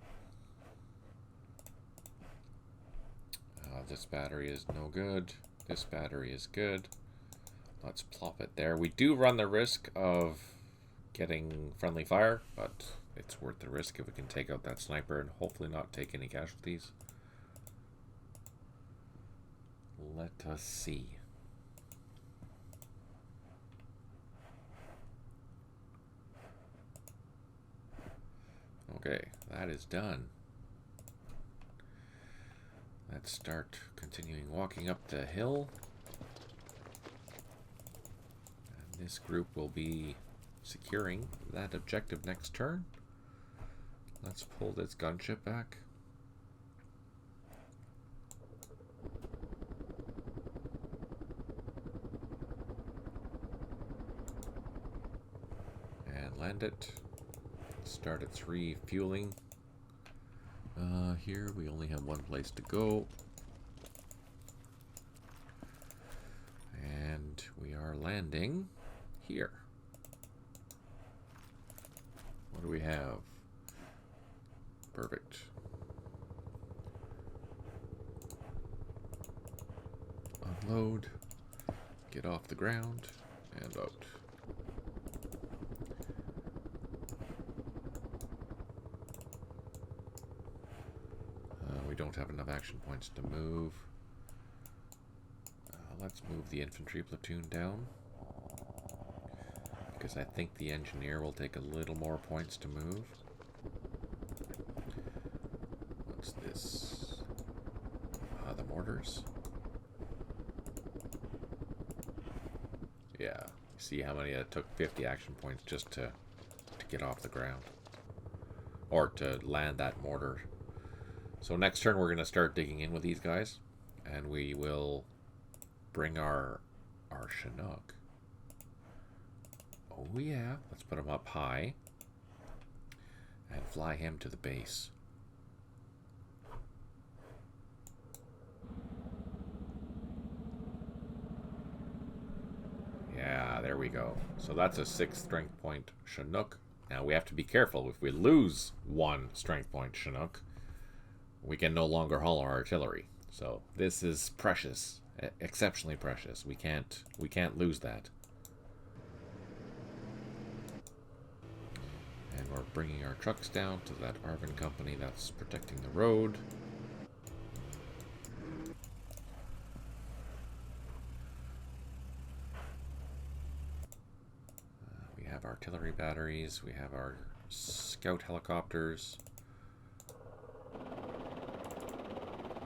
This battery is no good. This battery is good. Let's plop it there. We do run the risk of getting friendly fire, but it's worth the risk if we can take out that sniper and hopefully not take any casualties. Let us see. Okay, that is done. Let's start continuing walking up the hill. And this group will be securing that objective next turn. Let's pull this gunship back. And land it. Start its refueling. Here we only have one place to go. And we are landing here. What do we have? Perfect. Unload. Get off the ground and out. We don't have enough action points to move. Let's move the infantry platoon down, because I think the engineer will take a little more points to move. What's this? The mortars. Yeah, see how many it took 50 action points just to get off the ground, or to land that mortar. So next turn we're going to start digging in with these guys, and we will bring our Chinook. Oh yeah, let's put him up high and fly him to the base. Yeah, there we go. So that's a 6th strength point Chinook Now we have to be careful. If we lose one strength point Chinook, we can no longer haul our artillery. So this is precious, exceptionally precious. We can't lose that. And we're bringing our trucks down to that Arvin company that's protecting the road. We have artillery batteries. We have our scout helicopters.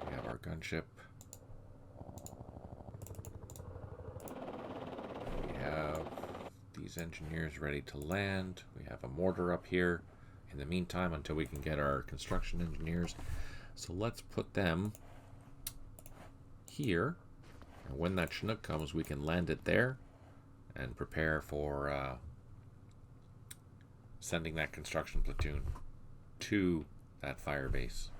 We have our gunship. We have these engineers ready to land. We have a mortar up here in the meantime until we can get our construction engineers. So let's put them here. And when that Chinook comes, we can land it there and prepare for sending that construction platoon to that fire base.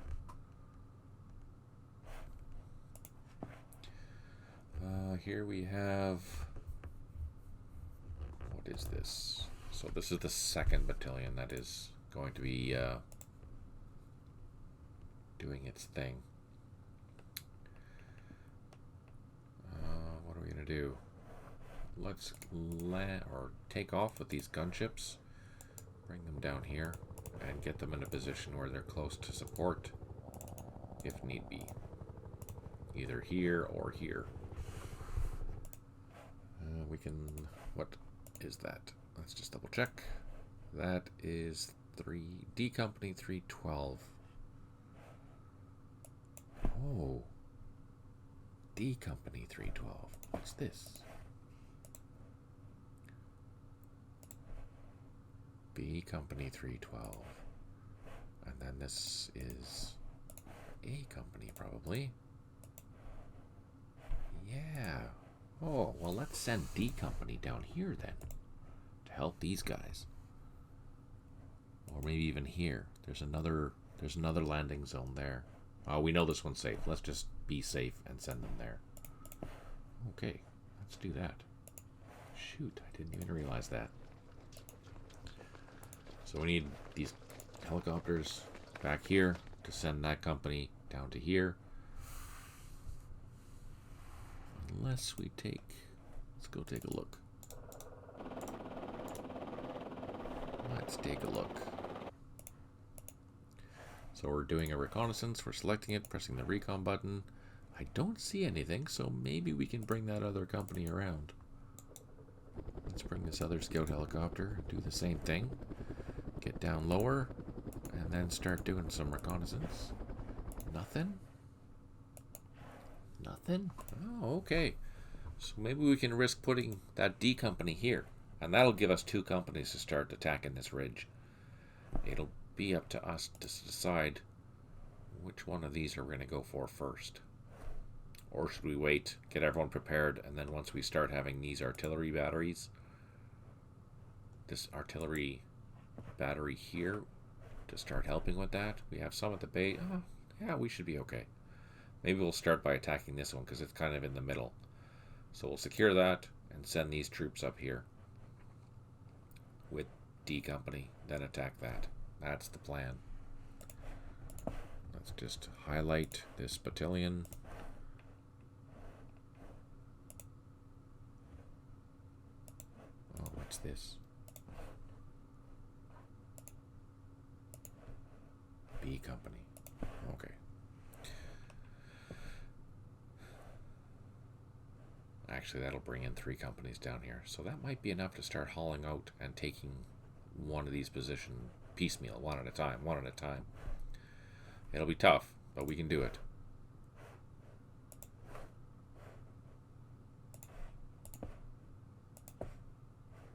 Here we have, what is this? So this is the 2nd battalion that is going to be doing its thing. What are we going to do? Let's land or take off with these gunships, bring them down here, and get them in a position where they're close to support if need be. Either here or here. We can... What is that? Let's just double check. That is D Company 312. Oh. D Company 312. What's this? B Company 312. And then this is A Company, probably. Yeah. Oh, well, let's send D Company down here then to help these guys. Or maybe even here. There's another landing zone there. Oh, we know this one's safe. Let's just be safe and send them there. Okay, let's do that. Shoot, I didn't even realize that. So we need these helicopters back here to send that company down to here. Unless we take... Let's go take a look. Let's take a look. So we're doing a reconnaissance. We're selecting it, pressing the recon button. I don't see anything, so maybe we can bring that other company around. Let's bring this other scout helicopter, do the same thing. Get down lower, and then start doing some reconnaissance. Nothing? Nothing? Oh, okay. So maybe we can risk putting that D company here. And that'll give us 2 companies to start attacking this ridge. It'll be up to us to decide which one of these are we going to go for first. Or should we wait, get everyone prepared, and then once we start having these artillery batteries, this artillery battery here, to start helping with that. We have some at the base. Oh, yeah, we should be okay. Maybe we'll start by attacking this one because it's kind of in the middle. So we'll secure that and send these troops up here with D Company, then attack that. That's the plan. Let's just highlight this battalion. Oh, what's this? B Company. Okay. Actually, that'll bring in 3 companies down here. So that might be enough to start hauling out and taking one of these positions piecemeal, one at a time. It'll be tough, but we can do it.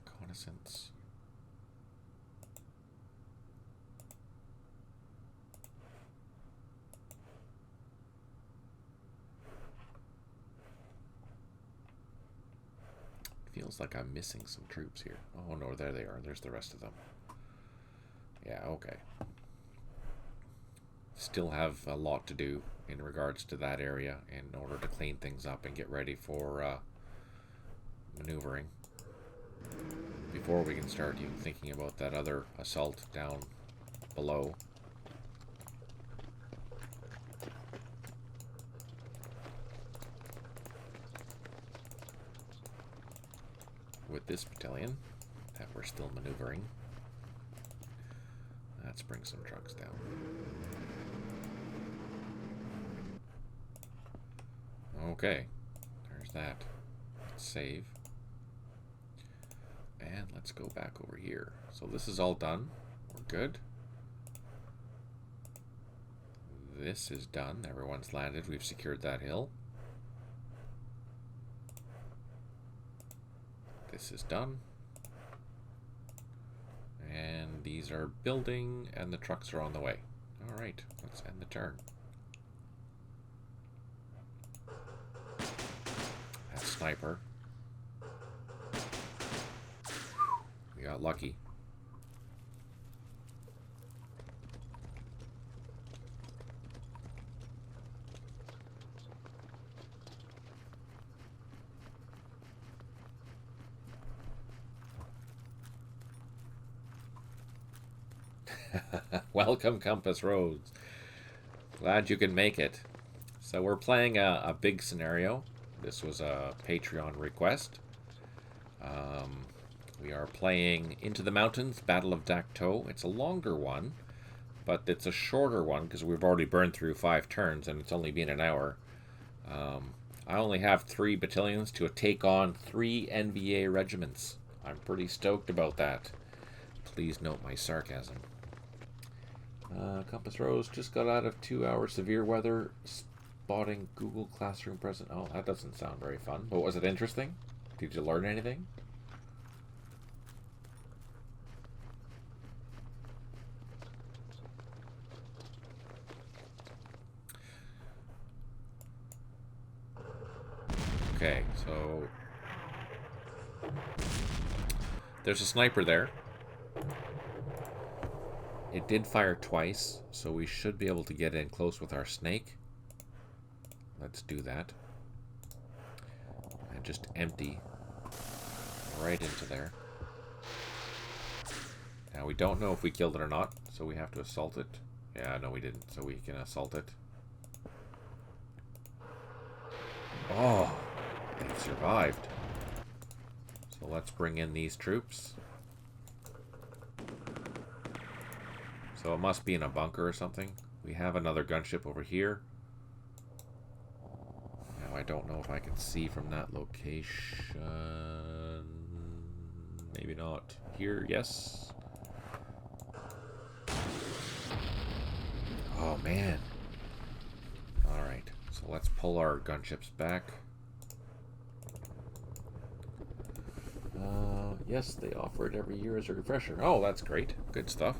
Reconnaissance. Feels like I'm missing some troops here. Oh no, there they are. There's the rest of them. Yeah, okay. Still have a lot to do in regards to that area in order to clean things up and get ready for maneuvering. before we can start even thinking about that other assault down below. With this battalion that we're still maneuvering. Let's bring some trucks down. Okay, there's that. Let's save. And let's go back over here. So this is all done. We're good. This is done. Everyone's landed. We've secured that hill. This is done. And these are building, and the trucks are on the way. All right, let's end the turn. That sniper. We got lucky. Welcome, Compass Roads. Glad you can make it. So we're playing a big scenario. This was a Patreon request. We are playing Into the Mountains, Battle of Dak To. It's a longer one, but it's a shorter one because we've already burned through 5 turns and it's only been an hour. I only have 3 battalions to take on 3 NVA regiments. I'm pretty stoked about that. Please note my sarcasm. Compass Rose just got out of 2-hour severe weather spotting Google Classroom present. Oh, that doesn't sound very fun. But was it interesting? Did you learn anything? Okay, so there's a sniper there. It did fire twice, so we should be able to get in close with our snake. Let's do that. And just empty right into there. Now we don't know if we killed it or not, so we have to assault it. Yeah, no we didn't, so we can assault it. Oh, they survived. So let's bring in these troops. So it must be in a bunker or something. We have another gunship over here. Now I don't know if I can see from that location. Maybe not. Here, yes. Oh man. Alright, so let's pull our gunships back. Yes, they offer it every year as a refresher. Oh, that's great. Good stuff.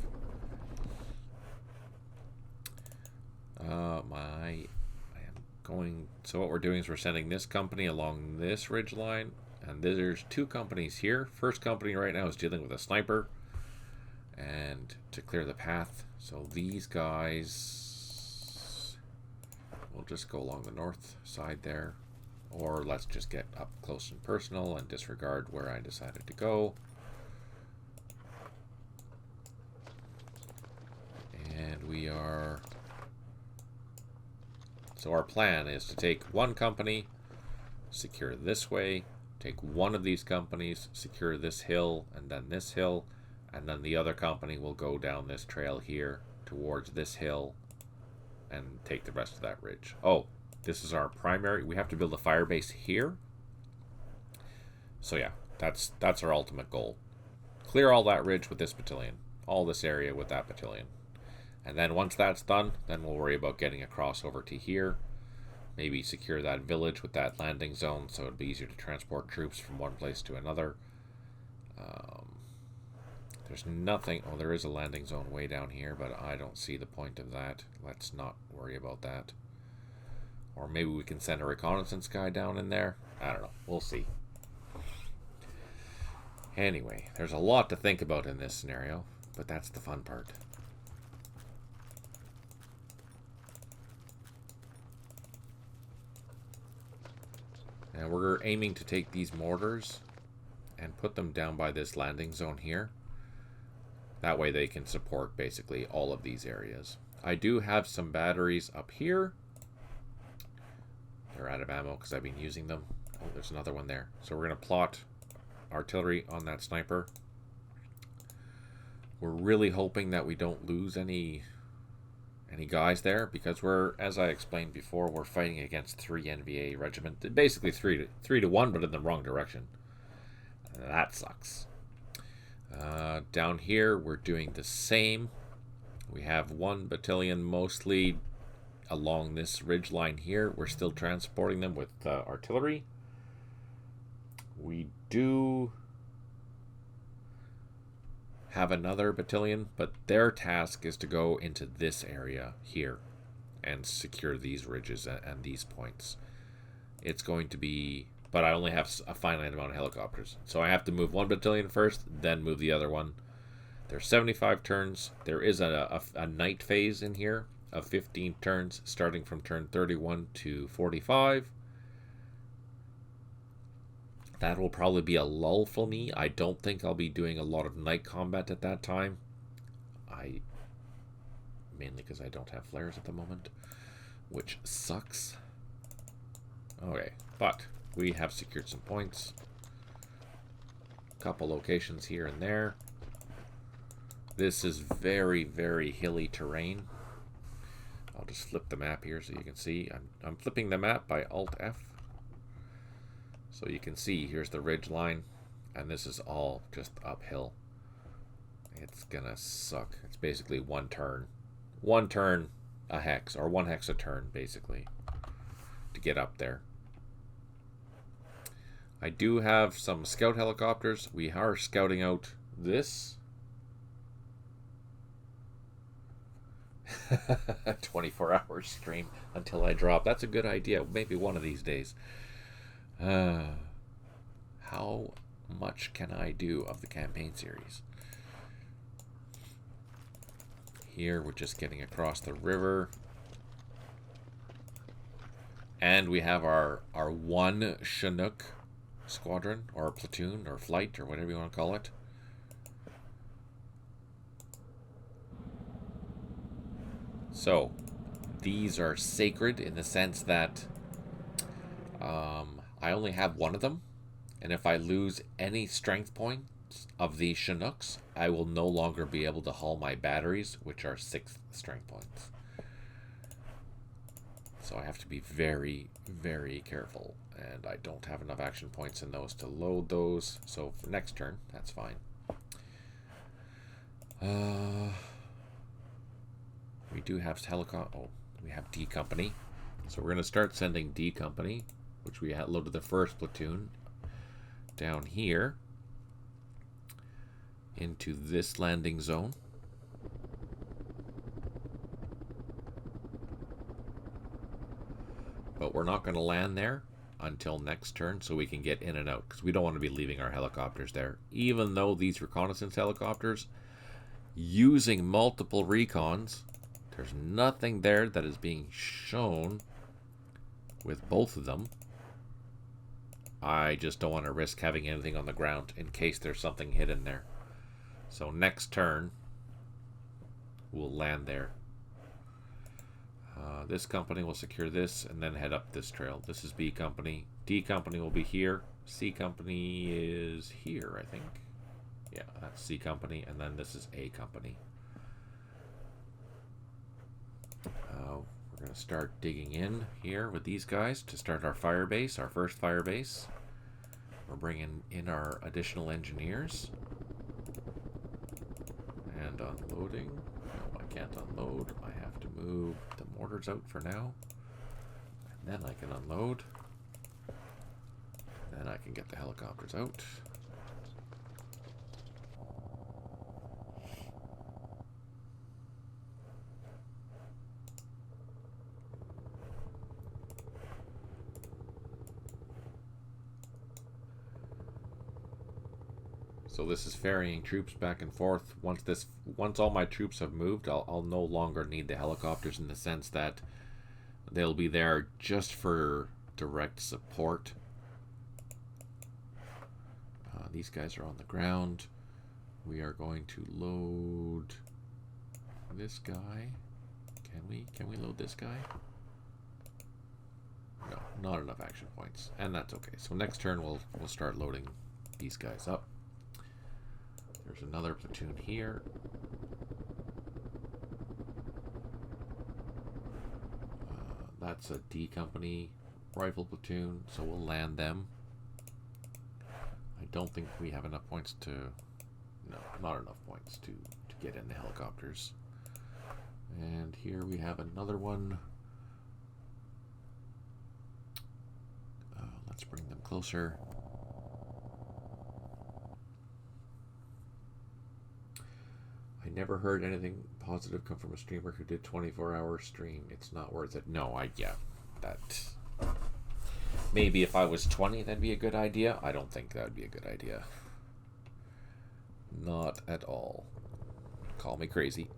So what we're doing is we're sending this company along this ridge line, and there's 2 companies here. First company right now is dealing with a sniper, and to clear the path. So these guys will just go along the north side there, or let's just get up close and personal and disregard where I decided to go. And we are... So our plan is to take one company, secure this way, take one of these companies, secure this hill, and then this hill, and then the other company will go down this trail here towards this hill and take the rest of that ridge. Oh, this is our primary. We have to build a fire base here. So yeah, that's our ultimate goal. Clear all that ridge with this battalion, all this area with that battalion. And then once that's done, then we'll worry about getting across over to here. Maybe secure that village with that landing zone so it'd be easier to transport troops from one place to another. There's nothing... Oh, there is a landing zone way down here, but I don't see the point of that. Let's not worry about that. Or maybe we can send a reconnaissance guy down in there. I don't know. We'll see. Anyway, there's a lot to think about in this scenario, but that's the fun part. And we're aiming to take these mortars and put them down by this landing zone here. That way they can support basically all of these areas. I do have some batteries up here. They're out of ammo because I've been using them. Oh, there's another one there. So we're going to plot artillery on that sniper. We're really hoping that we don't lose any guys there, because we're, as I explained before, we're fighting against 3 NVA regiment. Basically 3 to 1, but in the wrong direction. That sucks. Down here, we're doing the same. We have 1 battalion mostly along this ridge line here. We're still transporting them with artillery. We do have another battalion, but their task is to go into this area here and secure these ridges and these points. It's going to be, but I only have a finite amount of helicopters, so I have to move 1 battalion first, then move the other one. There's 75 turns. There is a night phase in here of 15 turns, starting from turn 31 to 45. That will probably be a lull for me. I don't think I'll be doing a lot of night combat at that time. Mainly because I don't have flares at the moment, which sucks. Okay, but we have secured some points. A couple locations here and there. This is very, very hilly terrain. I'll just flip the map here so you can see. I'm flipping the map by Alt-F. So you can see, here's the ridge line, and this is all just uphill. It's gonna suck. It's basically 1 turn. 1 turn a hex, or 1 hex a turn, basically, to get up there. I do have some scout helicopters. We are scouting out this. 24-hour stream until I drop. That's a good idea. Maybe one of these days. How much can I do of the campaign series? Here we're just getting across the river. And we have our 1 Chinook squadron, or platoon, or flight, or whatever you want to call it. So, these are sacred in the sense that I only have 1 of them, and if I lose any strength points of these Chinooks, I will no longer be able to haul my batteries, which are 6 strength points. So I have to be very, very careful, and I don't have enough action points in those to load those, so for next turn, that's fine. We do have we have D Company, so we're going to start sending D Company, which we had loaded the first platoon down here into this landing zone. But we're not going to land there until next turn so we can get in and out, because we don't want to be leaving our helicopters there. Even though these reconnaissance helicopters, using multiple recons, there's nothing there that is being shown with both of them. I just don't want to risk having anything on the ground in case there's something hidden there. So next turn, we'll land there. This company will secure this and then head up this trail. This is B Company. D Company will be here. C Company is here, I think. Yeah, that's C Company, and then this is A Company. We're going to start digging in here with these guys to start our fire base, our first fire base. We're bringing in our additional engineers. And unloading. No, I can't unload. I have to move the mortars out for now. And then I can unload. Then I can get the helicopters out. So this is ferrying troops back and forth. Once all my troops have moved, I'll no longer need the helicopters, in the sense that they'll be there just for direct support. These guys are on the ground. We are going to load this guy. Can we load this guy? No, not enough action points, and that's okay. So next turn we'll start loading these guys up. There's another platoon here. That's a D Company rifle platoon, so we'll land them. I don't think we have enough points to... No, not enough points to get in the helicopters. And here we have another one. Let's bring them closer. I never heard anything positive come from a streamer who did 24-hour stream. It's not worth it. No, yeah, that... Maybe if I was 20, that'd be a good idea. I don't think that would be a good idea. Not at all. Call me crazy.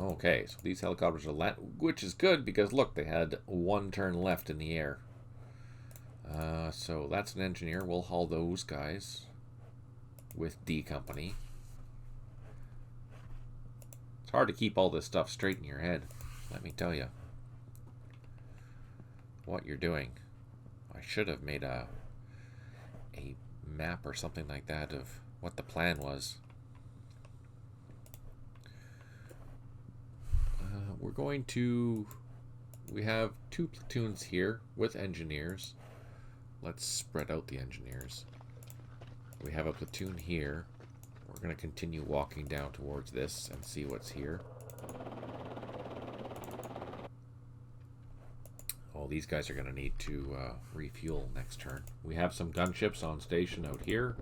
Okay, so these helicopters are land, which is good because look, they had one turn left in the air. So that's an engineer. We'll haul those guys with D Company. It's hard to keep all this stuff straight in your head, let me tell you. What you're doing. I should have made a map or something like that of what the plan was. We have 2 platoons here with engineers. Let's spread out the engineers. We have a platoon here. We're going to continue walking down towards this and see what's here. Oh, these guys are going to need to refuel next turn. We have some gunships on station out here.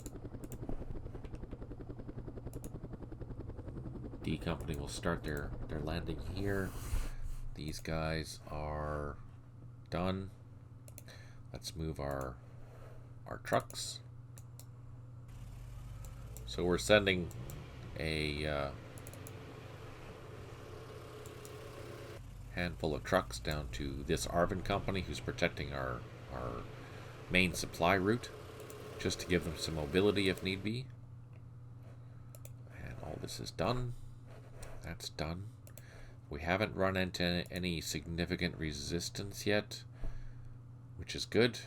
D Company will start their landing here. These guys are done. Let's move our trucks. So we're sending a handful of trucks down to this Arvin company who's protecting our main supply route, just to give them some mobility if need be. And all this is done. That's done. We haven't run into any significant resistance yet, which is good.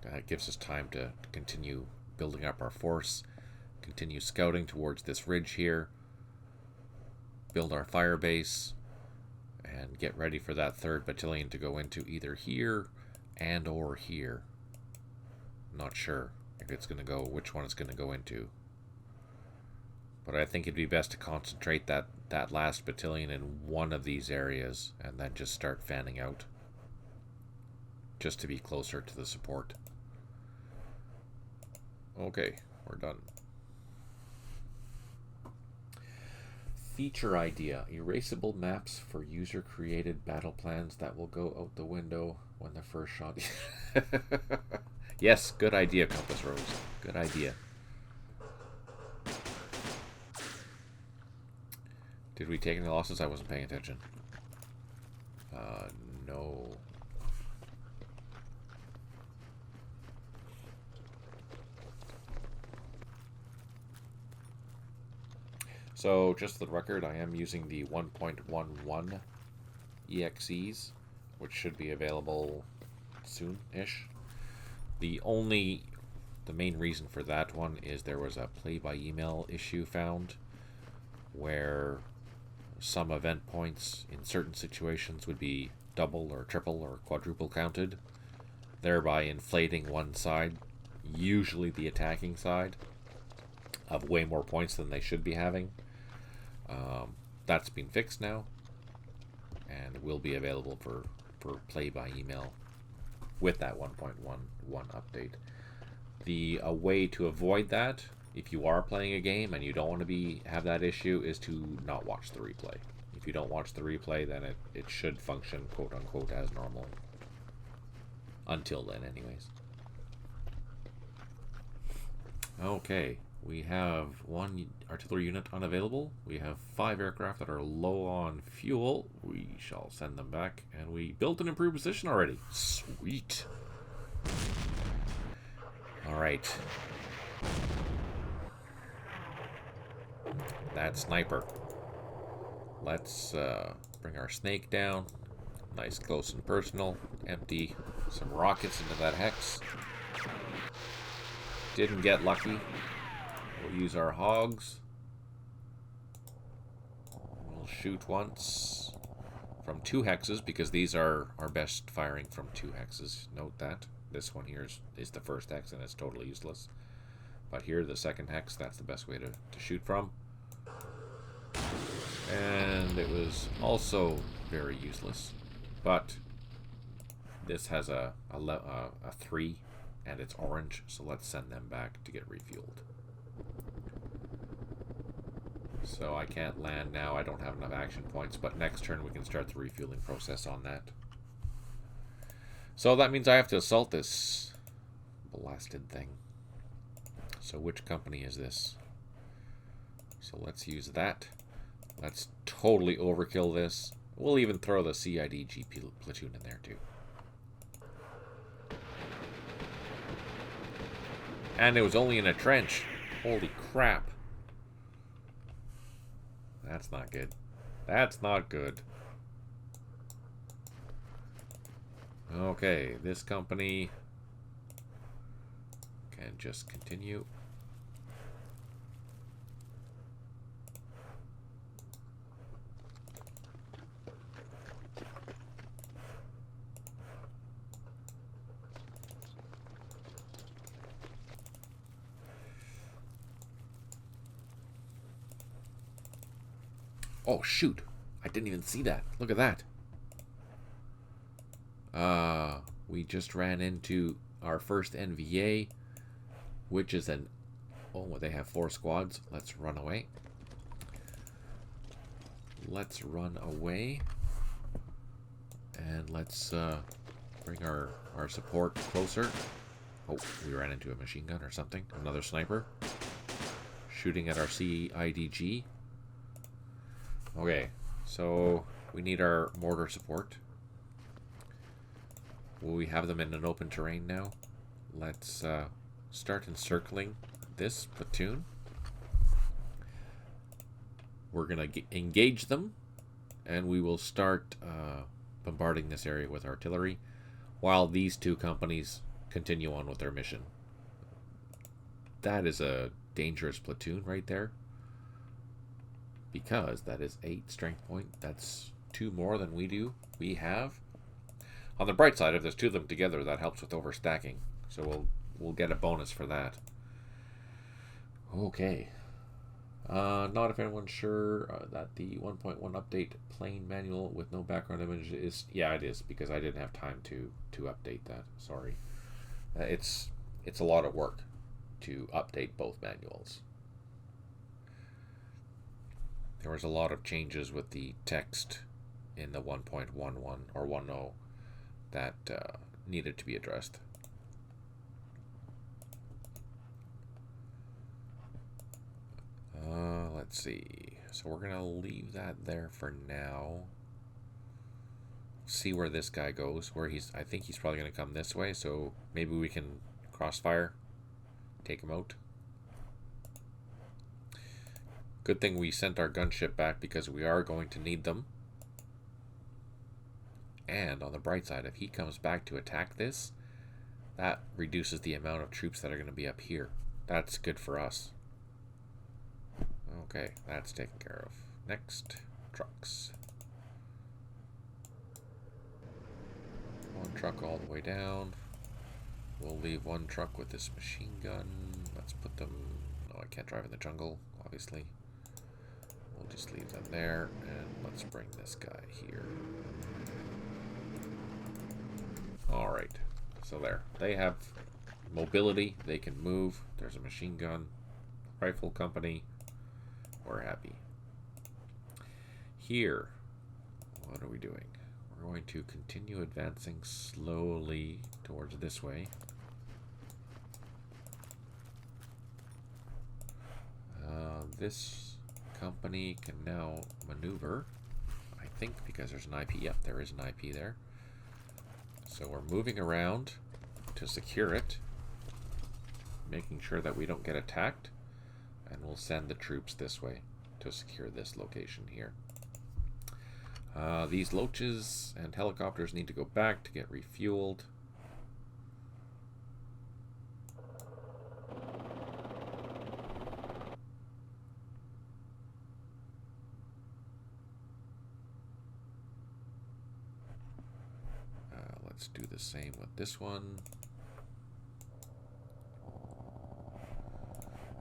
That gives us time to continue building up our force, continue scouting towards this ridge here, build our fire base, and get ready for that 3rd battalion to go into either here and or here. Not sure if it's going to go, which one it's going to go into. But I think it'd be best to concentrate that last battalion in one of these areas and then just start fanning out, just to be closer to the support. Okay, we're done. Feature idea: erasable maps for user-created battle plans that will go out the window when the first shot... Yes, good idea, Compass Rose. Good idea. Did we take any losses? I wasn't paying attention. No. So, just for the record, I am using the 1.11 EXEs, which should be available soon-ish. The main reason for that one is there was a play-by-email issue found where some event points in certain situations would be double or triple or quadruple counted, thereby inflating one side, usually the attacking side, of way more points than they should be having. That's been fixed now and will be available for play by email with that 1.11 update. The way to avoid that, if you are playing a game and you don't want to have that issue, is to not watch the replay. If you don't watch the replay, then it should function quote unquote as normal. Until then, anyways. Okay, we have 1 artillery unit unavailable. We have 5 aircraft that are low on fuel. We shall send them back, and we built an improved position already. Sweet. Alright. That sniper. Let's bring our snake down. Nice, close and personal. Empty some rockets into that hex. Didn't get lucky. We'll use our hogs. We'll shoot once from 2 hexes, because these are our best firing from 2 hexes. Note that. This one here is the first hex, and it's totally useless. But here, the second hex, that's the best way to shoot from. And it was also very useless. But this has a 3, and it's orange, so let's send them back to get refueled. So I can't land now, I don't have enough action points, but next turn we can start the refueling process on that. So that means I have to assault this blasted thing. So which company is this? So let's use that. Let's totally overkill this. We'll even throw the CIDG platoon in there too. And it was only in a trench. Holy crap. That's not good. That's not good. Okay, this company can just continue. Oh, shoot. I didn't even see that. Look at that. We just ran into our first NVA, which is an... Oh, they have 4 squads. Let's run away. Let's run away. And let's bring our support closer. Oh, we ran into a machine gun or something. Another sniper. Shooting at our CIDG. Okay, so we need our mortar support. Will we have them in an open terrain now? Let's start encircling this platoon. We're going to engage them, and we will start bombarding this area with artillery while these 2 companies continue on with their mission. That is a dangerous platoon right there, because that is 8 strength point. That's 2 more than we have. On the bright side, if there's 2 of them together, that helps with overstacking. So we'll get a bonus for that. Okay. Not if anyone's sure that the 1.1 update plain manual with no background image is... Yeah, it is, because I didn't have time to update that. Sorry. It's a lot of work to update both manuals. There was a lot of changes with the text in the 1.11 or 1.0 that needed to be addressed. Let's see. So we're going to leave that there for now. See where this guy goes. I think he's probably going to come this way, so maybe we can crossfire, take him out. Good thing we sent our gunship back, because we are going to need them. And on the bright side, if he comes back to attack this, that reduces the amount of troops that are going to be up here. That's good for us. Okay, that's taken care of. Next, trucks. 1 truck all the way down. We'll leave 1 truck with this machine gun. Let's put them... No, I can't drive in the jungle, obviously. We'll just leave them there, and let's bring this guy here. Alright, so there. They have mobility, they can move. There's a machine gun. Rifle company. We're happy. Here, what are we doing? We're going to continue advancing slowly towards this way. This company can now maneuver, I think, because there's an IP. Yep, there is an IP there. So we're moving around. to secure it, making sure that we don't get attacked, and we'll send the troops this way to secure this location here. These loaches and helicopters need to go back to get refueled. Let's do the same with this one.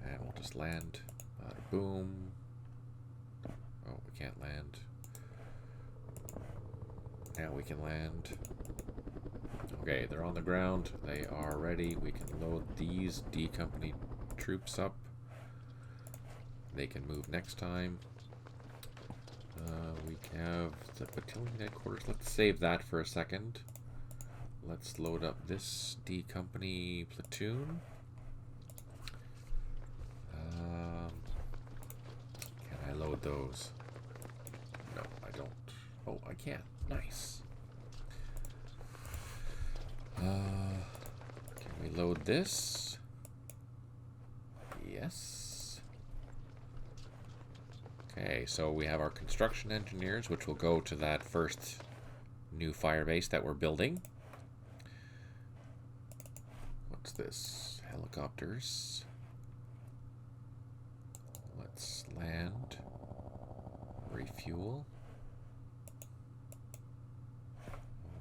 And we'll just land. Boom. Oh, we can't land. Now we can land. Okay, they're on the ground. They are ready. We can load these D Company troops up. They can move next time. We have the battalion headquarters. Let's save that for a second. Let's load up this D Company platoon. Can I load those? No, I don't. Oh, I can. Nice. Can we load this? Yes. Okay, so we have our construction engineers, which will go to that first new fire base that we're building. What's this? Helicopters. Let's land. Refuel.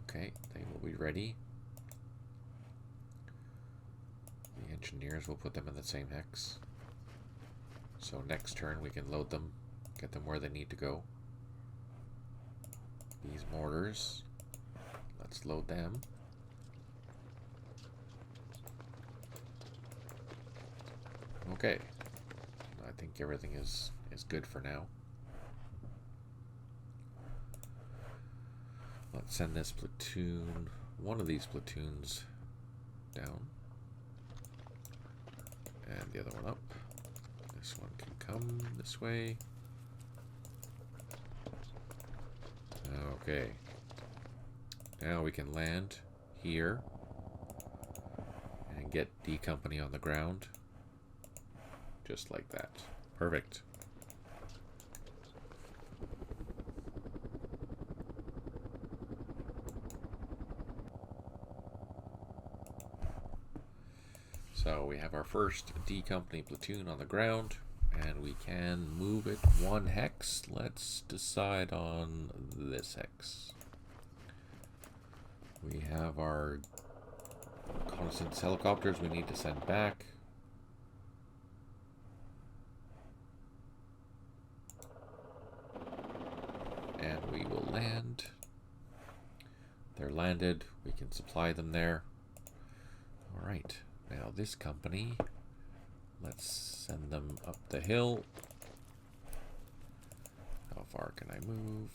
Okay, they will be ready. The engineers will put them in the same hex. So next turn we can load them, get them where they need to go. These mortars, let's load them. Okay, I think everything is good for now. Let's send this platoon, one of these platoons, down. And the other one up. This one can come this way. Okay. Now we can land here and get D Company on the ground. Just like that. Perfect. So we have our first D Company platoon on the ground, and we can move it one hex. Let's decide on this hex. We have our reconnaissance helicopters we need to send back. And we will land. They're landed. We can supply them there. All right. Now this company, let's send them up the hill. How far can I move?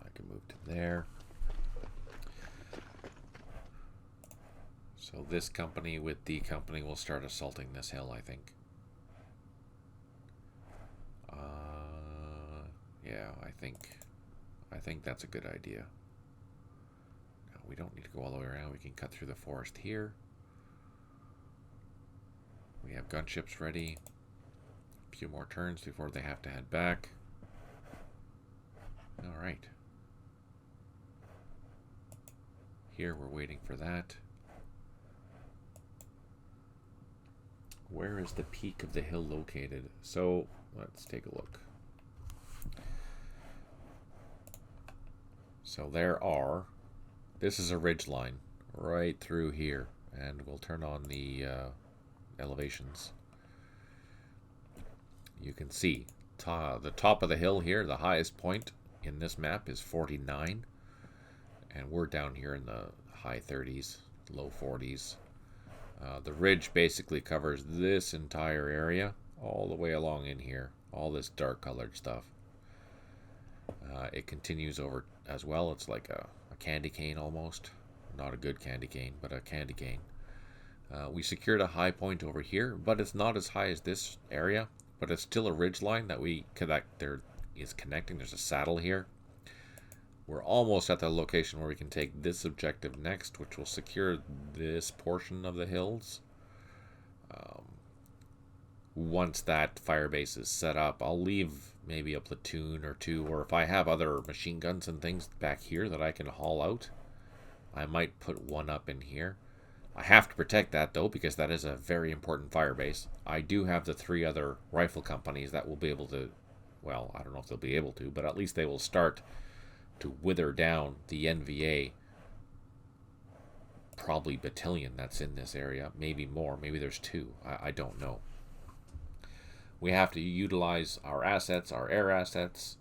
I can move to there. So this company with D Company will start assaulting this hill, I think. Yeah, I think that's a good idea. No, we don't need to go all the way around. We can cut through the forest here. We have gunships ready. A few more turns before they have to head back. All right. Here we're waiting for that. Where is the peak of the hill located? So let's take a look. So this is a ridge line right through here, and we'll turn on the elevations. You can see the top of the hill here, the highest point in this map is 49, and we're down here in the high 30s, low 40s. The ridge basically covers this entire area all the way along in here, all this dark colored stuff. It continues over as well. It's like a candy cane almost. Not a good candy cane, but a candy cane. We secured a high point over here, but it's not as high as this area, but it's still a ridge line that we connect. There is connecting. There's a saddle here. We're almost at the location where we can take this objective next, which will secure this portion of the hills. Once that fire base is set up, I'll leave maybe a platoon or two, or if I have other machine guns and things back here that I can haul out, I might put one up in here. I have to protect that though, because that is a very important fire base. I do have the 3 other rifle companies that will be able to, well, I don't know if they'll be able to, but at least they will start to wither down the NVA probably battalion that's in this area. Maybe more, maybe there's 2, I don't know. We have to utilize our assets, our air assets.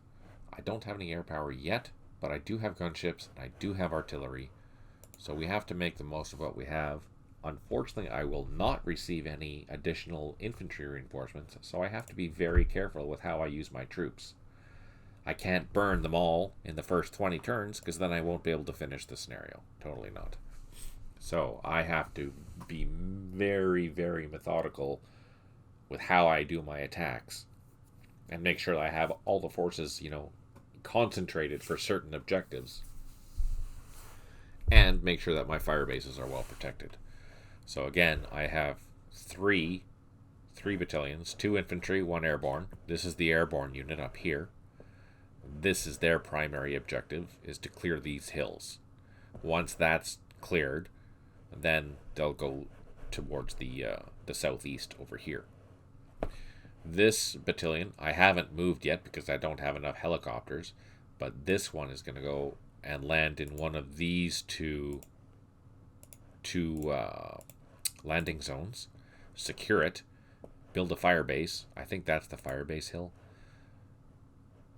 I don't have any air power yet, but I do have gunships and I do have artillery. So we have to make the most of what we have. Unfortunately, I will not receive any additional infantry reinforcements, so I have to be very careful with how I use my troops. I can't burn them all in the first 20 turns, because then I won't be able to finish the scenario. Totally not. So I have to be very, very methodical with how I do my attacks, and make sure that I have all the forces, concentrated for certain objectives, and make sure that my fire bases are well protected. So again, I have three battalions, 2 infantry, 1 airborne. This is the airborne unit up here. This is their primary objective, is to clear these hills. Once that's cleared, then they'll go towards the southeast over here. This battalion, I haven't moved yet because I don't have enough helicopters, but this one is going to go and land in one of these two landing zones, secure it, build a fire base. I think that's the fire base hill.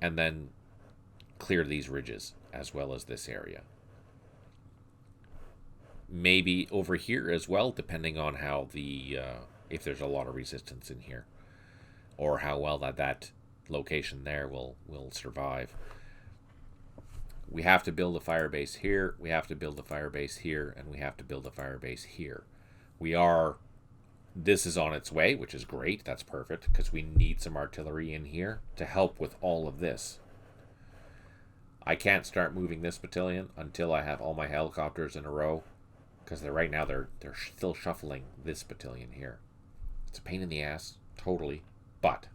And then clear these ridges as well as this area. Maybe over here as well, depending on how if there's a lot of resistance in here, or how well that location there will survive. We have to build a fire base here, we have to build a fire base here, and we have to build a fire base here. This is on its way, which is great. That's perfect, because we need some artillery in here to help with all of this. I can't start moving this battalion until I have all my helicopters in a row, because right now they're still shuffling this battalion here. It's a pain in the ass, totally, but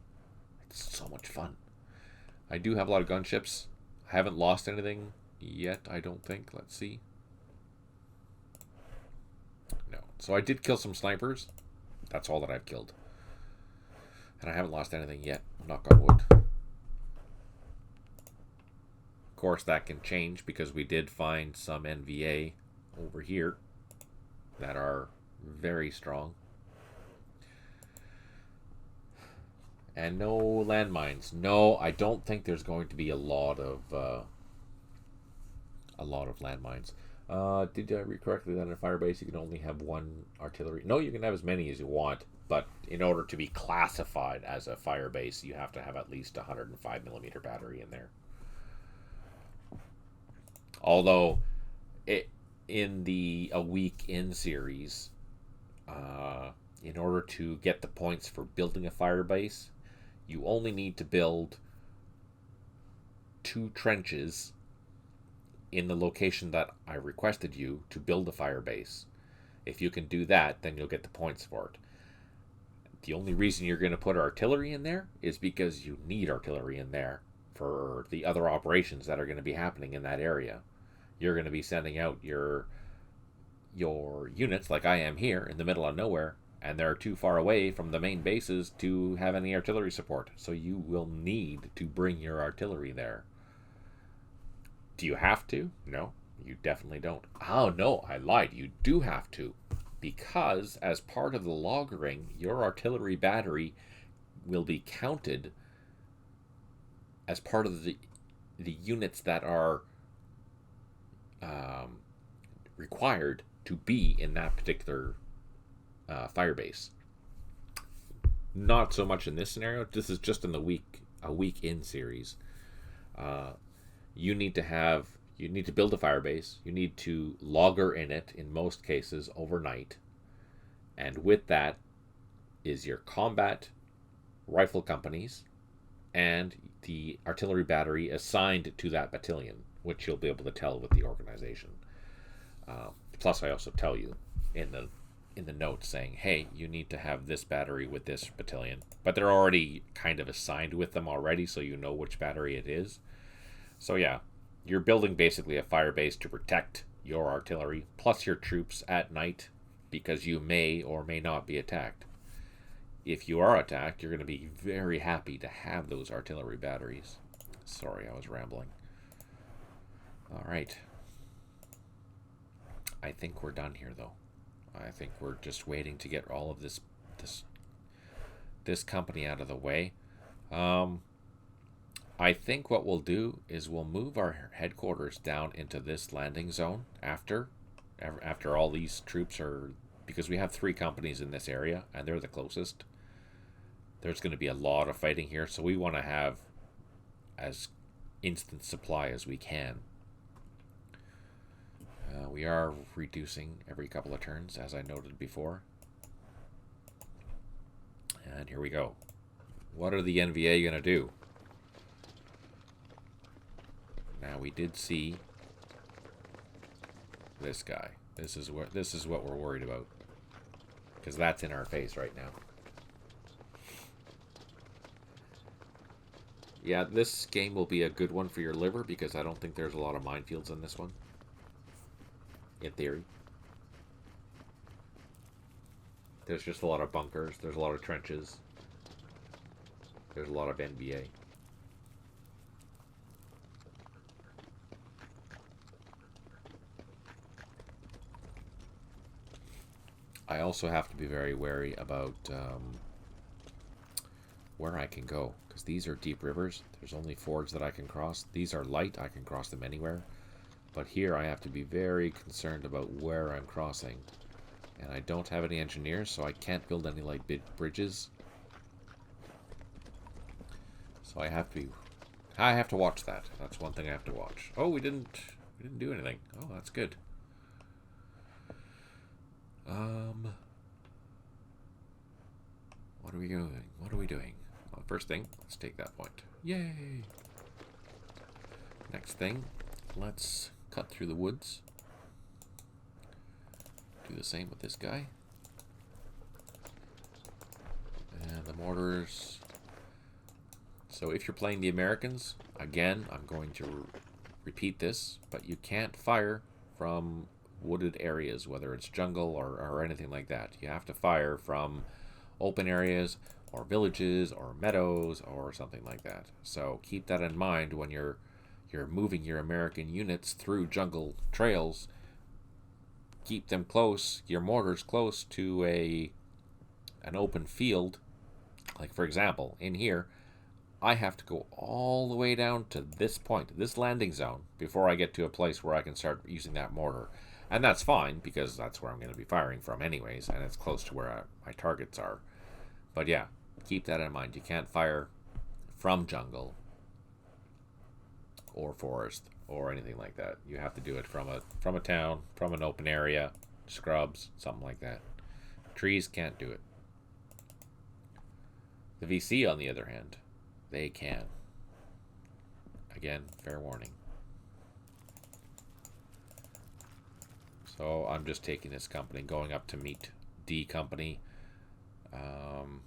it's so much fun. I do have a lot of gunships. I haven't lost anything yet, I don't think. Let's see. No. So I did kill some snipers. That's all that I've killed. And I haven't lost anything yet. Knock on wood. Of course, that can change because we did find some NVA over here that are very strong. And no landmines. No, I don't think there's going to be a lot of landmines. Did I read correctly that in a fire base you can only have 1 artillery? No, you can have as many as you want, but in order to be classified as a fire base, you have to have at least a 105mm battery in there. Although, in a week in series, in order to get the points for building a fire base, you only need to build 2 trenches in the location that I requested you to build a fire base. If you can do that, then you'll get the points for it. The only reason you're going to put artillery in there is because you need artillery in there for the other operations that are going to be happening in that area. You're going to be sending out your units, like I am here in the middle of nowhere, and they're too far away from the main bases to have any artillery support. So you will need to bring your artillery there. Do you have to? No, you definitely don't. Oh, no, I lied. You do have to. Because as part of the loggering, your artillery battery will be counted as part of the units that are required to be in that particular fire base. Not so much in this scenario. This is just in a week in series. You need to build a fire base. You need to logger in it in most cases overnight. And with that is your combat rifle companies and the artillery battery assigned to that battalion. which you'll be able to tell with the organization. Plus, I also tell you in the notes saying, hey, you need to have this battery with this battalion, but they're already kind of assigned with them already, so you know which battery it is. So yeah, you're building basically a fire base to protect your artillery plus your troops at night, because you may or may not be attacked. If you are attacked, you're going to be very happy to have those artillery batteries. Sorry, I was rambling. All right. I think we're done here, though. I think we're just waiting to get all of this company out of the way. I think what we'll do is we'll move our headquarters down into this landing zone after all these troops are, because we have 3 companies in this area and they're the closest. There's going to be a lot of fighting here, so we want to have as instant supply as we can. We are reducing every couple of turns, as I noted before. And here we go. What are the NVA going to do? Now, we did see this guy. This is what we're worried about, because that's in our face right now. Yeah, this game will be a good one for your liver, because I don't think there's a lot of minefields in this one. In theory. There's just a lot of bunkers. There's a lot of trenches. There's a lot of NVA. I also have to be very wary about where I can go, because these are deep rivers. There's only fords that I can cross. These are light. I can cross them anywhere. But here I have to be very concerned about where I'm crossing. And I don't have any engineers, so I can't build any light bridges. So I have to watch that. That's one thing I have to watch. Oh, we didn't do anything. Oh, that's good. What are we doing? What are we doing? Well, first thing, let's take that point. Yay! Next thing, let's cut through the woods. Do the same with this guy. And the mortars. So if you're playing the Americans, again, I'm going to repeat this, but you can't fire from wooded areas, whether it's jungle or anything like that. You have to fire from open areas or villages or meadows or something like that. So keep that in mind when you're moving your American units through jungle trails. Keep them close, your mortars close to an open field. Like, for example, in here, I have to go all the way down to this point, this landing zone, before I get to a place where I can start using that mortar. And that's fine, because that's where I'm going to be firing from anyways, and it's close to where my targets are. But yeah, keep that in mind. You can't fire from jungle or forest or anything like that. You have to do it from a town, from an open area, scrubs, something like that. Trees can't do it. The VC, on the other hand, they can. Again, fair warning. So I'm just taking this company, going up to meet D company. I'm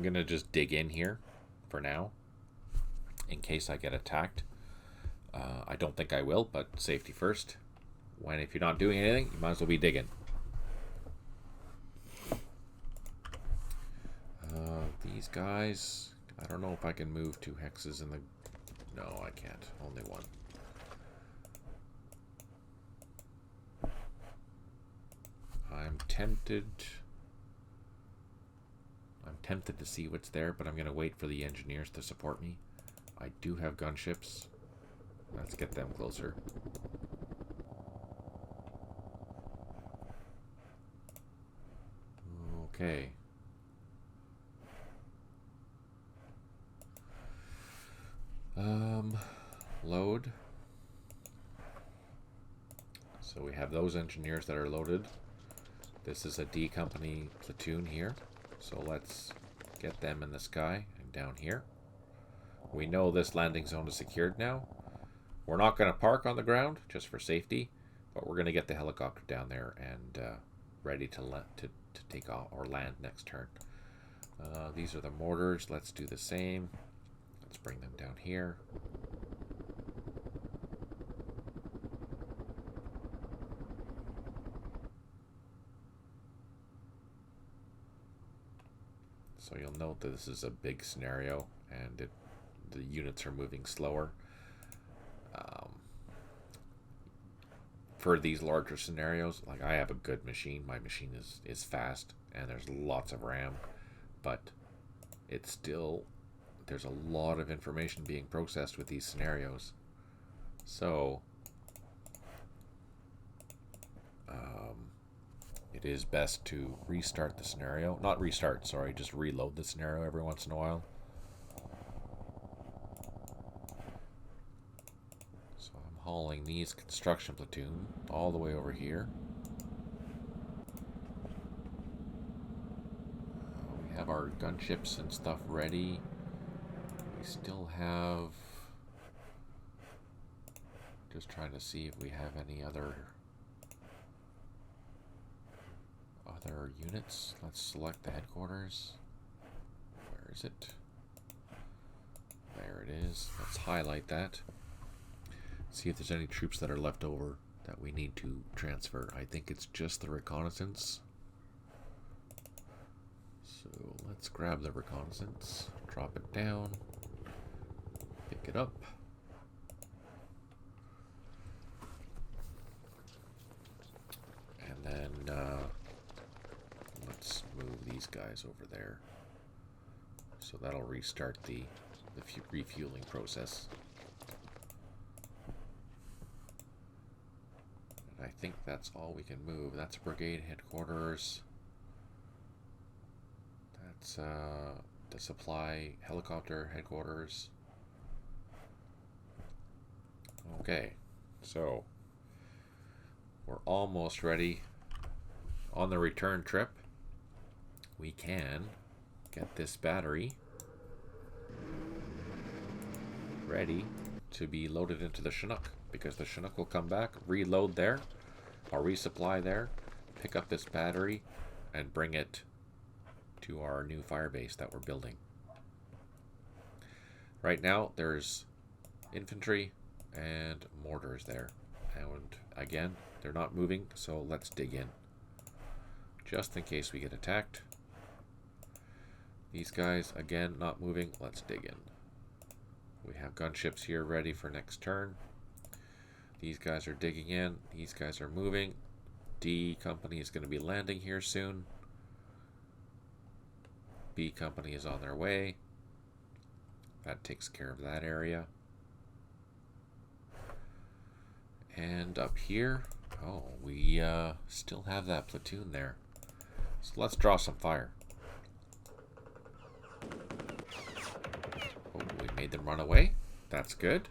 going to just dig in here for now, in case I get attacked. I don't think I will, but safety first. If you're not doing anything, you might as well be digging. These guys, I don't know if I can move 2 hexes in the... No, I can't. Only 1. I'm tempted to see what's there, but I'm going to wait for the engineers to support me. I do have gunships. Let's get them closer. Okay. Load. So we have those engineers that are loaded. This is a D company platoon here. So let's get them in the sky and down here. We know this landing zone is secured now. We're not going to park on the ground just for safety, but we're going to get the helicopter down there and ready to take off or land next turn. These are the mortars. Let's do the same. Let's bring them down here. So you'll note that this is a big scenario and the units are moving slower. For these larger scenarios, like I have a good machine. My machine is fast and there's lots of RAM, but it's still, there's a lot of information being processed with these scenarios. So it is best to restart the scenario. Not restart, sorry, just reload the scenario every once in a while. So I'm hauling these construction platoon all the way over here. We have our gunships and stuff ready. We still have... Just trying to see if we have any other units. Let's select the headquarters. Where is it? There it is. Let's highlight that. See if there's any troops that are left over that we need to transfer. I think it's just the reconnaissance. So let's grab the reconnaissance, drop it down, pick it up. And then let's move these guys over there. So that'll restart the refueling process. And I think that's all we can move. That's brigade headquarters. That's the supply helicopter headquarters. Okay, so we're almost ready. On the return trip, we can get this battery ready to be loaded into the Chinook, because the Chinook will come back, reload there, or resupply there, pick up this battery, and bring it to our new firebase that we're building. Right now, there's infantry and mortars there. And again, they're not moving, so let's dig in. Just in case we get attacked. These guys, again, not moving. Let's dig in. We have gunships here ready for next turn. These guys are digging in. These guys are moving. D company is going to be landing here soon. B company is on their way. That takes care of that area. And up here, oh, we still have that platoon there. So let's draw some fire. Oh, we made them run away. That's good.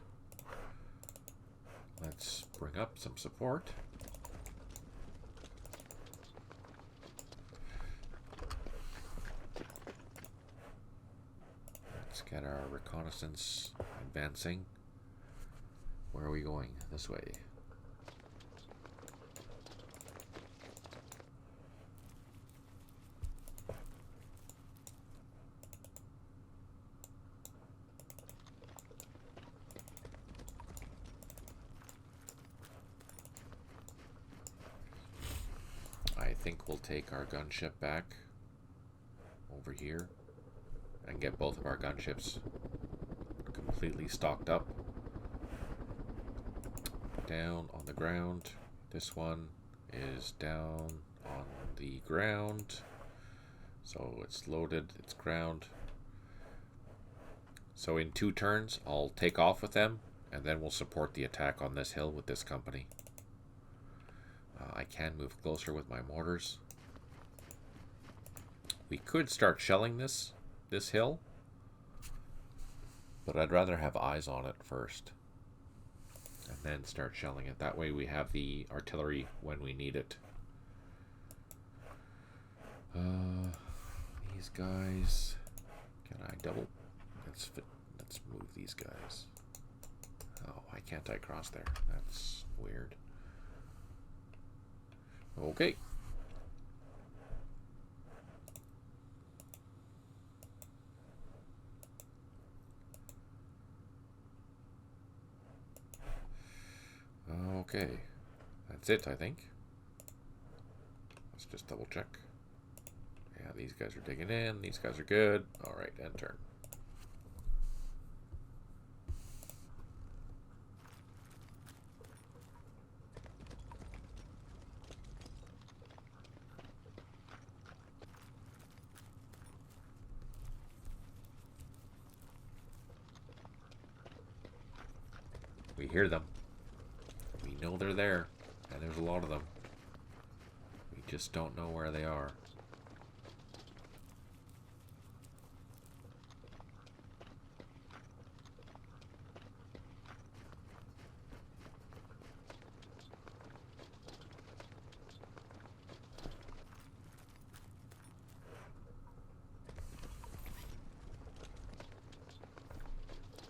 Let's bring up some support. Let's get our reconnaissance advancing. Where are we going? This way. I think we'll take our gunship back over here and get both of our gunships completely stocked up. Down on the ground. This one is down on the ground. So it's loaded, it's ground. So in 2 turns, I'll take off with them, and then we'll support the attack on this hill with this company. I can move closer with my mortars. We could start shelling this hill, but I'd rather have eyes on it first and then start shelling it. That way we have the artillery when we need it. These guys, can I double? Let's move these guys. Oh, why can't I cross there? That's weird. Okay. Okay. That's it, I think. Let's just double check. Yeah, these guys are digging in. These guys are good. All right, end turn. We hear them. We know they're there, and there's a lot of them. We just don't know where they are.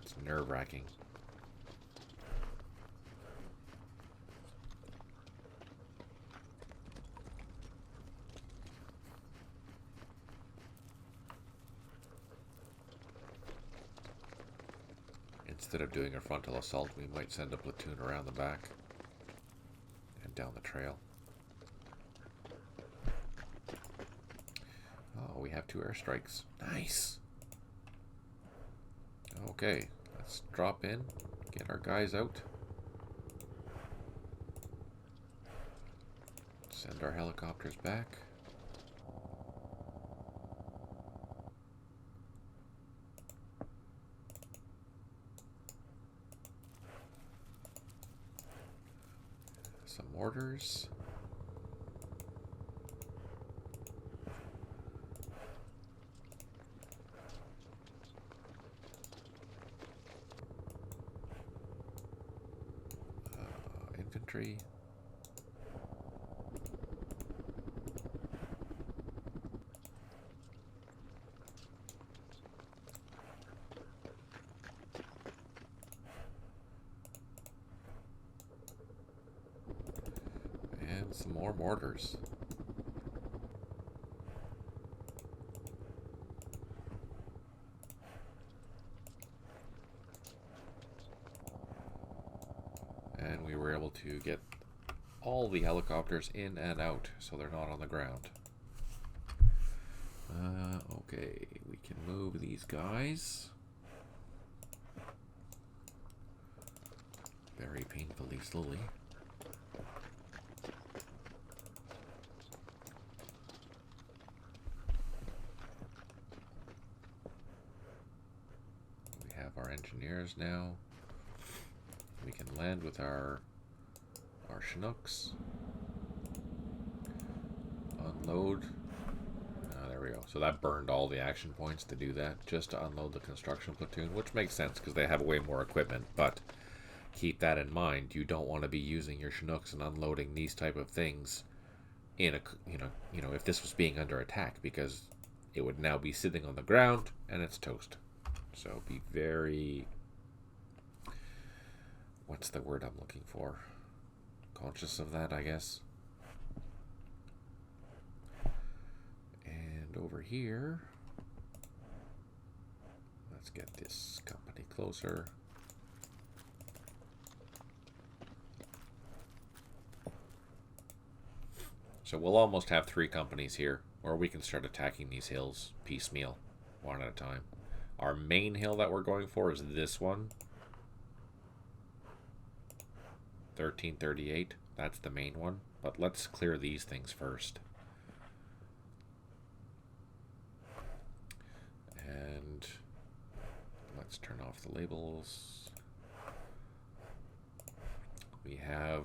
It's nerve-wracking. Instead of doing a frontal assault, we might send a platoon around the back and down the trail. Oh, we have 2 airstrikes. Nice! Okay, let's drop in, get our guys out. Send our helicopters back. Some mortars. Infantry. And some more mortars. And we were able to get all the helicopters in and out, so they're not on the ground. Okay, we can move these guys. Very painfully slowly. We have our engineers now. We can land with our Chinooks. Unload. There we go. So that burned all the action points to do that, just to unload the construction platoon, which makes sense because they have way more equipment. But keep that in mind. You don't want to be using your Chinooks and unloading these type of things in a if this was being under attack, because it would now be sitting on the ground and it's toast. So be very, what's the word I'm looking for? Conscious of that, I guess. And over here, let's get this company closer. So we'll almost have 3 companies here, or we can start attacking these hills piecemeal, one at a time. Our main hill that we're going for is this one. 1338, that's the main one. But let's clear these things first. And let's turn off the labels. We have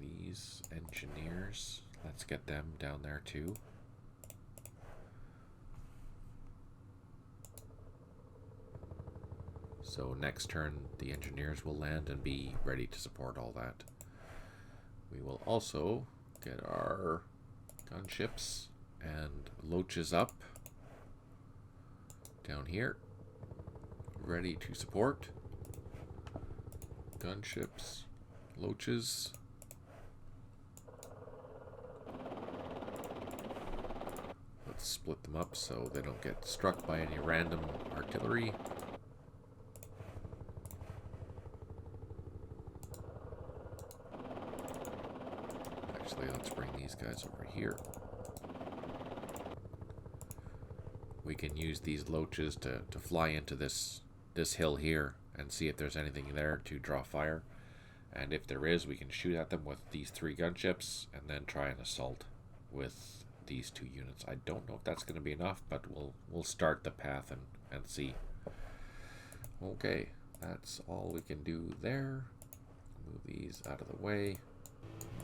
these engineers. Let's get them down there too. So next turn, the engineers will land and be ready to support all that. We will also get our gunships and loaches up down here, ready to support. Gunships. Loaches. Let's split them up so they don't get struck by any random artillery. Actually, let's bring these guys over here. We can use these loaches to fly into this hill here and see if there's anything there to draw fire. And if there is, we can shoot at them with these 3 gunships and then try an assault with these 2 units. I don't know if that's going to be enough, but we'll start the path and see. Okay, that's all we can do there. Move these out of the way.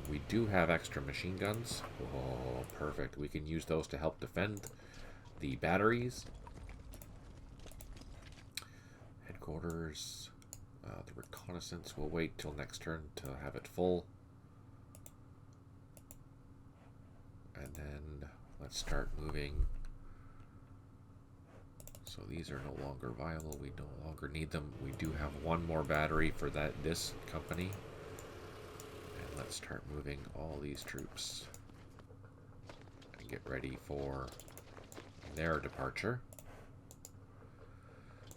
We do have extra machine guns. Oh, perfect. We can use those to help defend the batteries. Headquarters. The reconnaissance will wait till next turn to have it full. And then let's start moving. So these are no longer viable. We no longer need them. We do have 1 more battery for this company. And let's start moving all these troops and get ready for their departure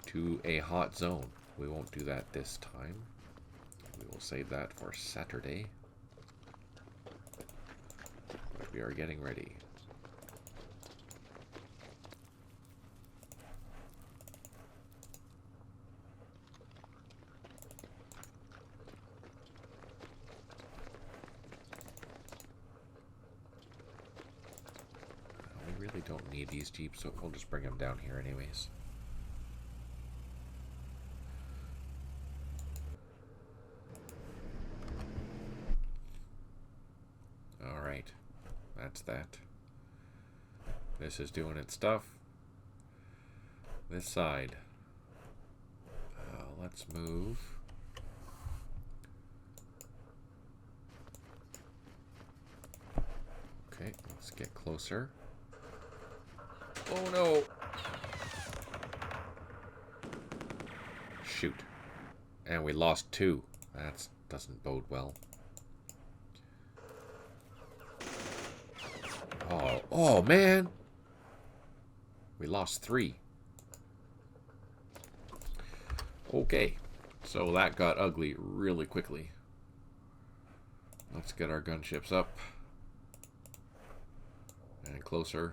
to a hot zone. We won't do that this time. We will save that for Saturday. But we are getting ready. We really don't need these jeeps, so we'll just bring them down here anyways. That's that. This is doing its stuff. This side. Let's move. Okay, let's get closer. Oh no! Shoot. And we lost 2. That doesn't bode well. Oh man! We lost 3. Okay, so that got ugly really quickly. Let's get our gunships up. And closer.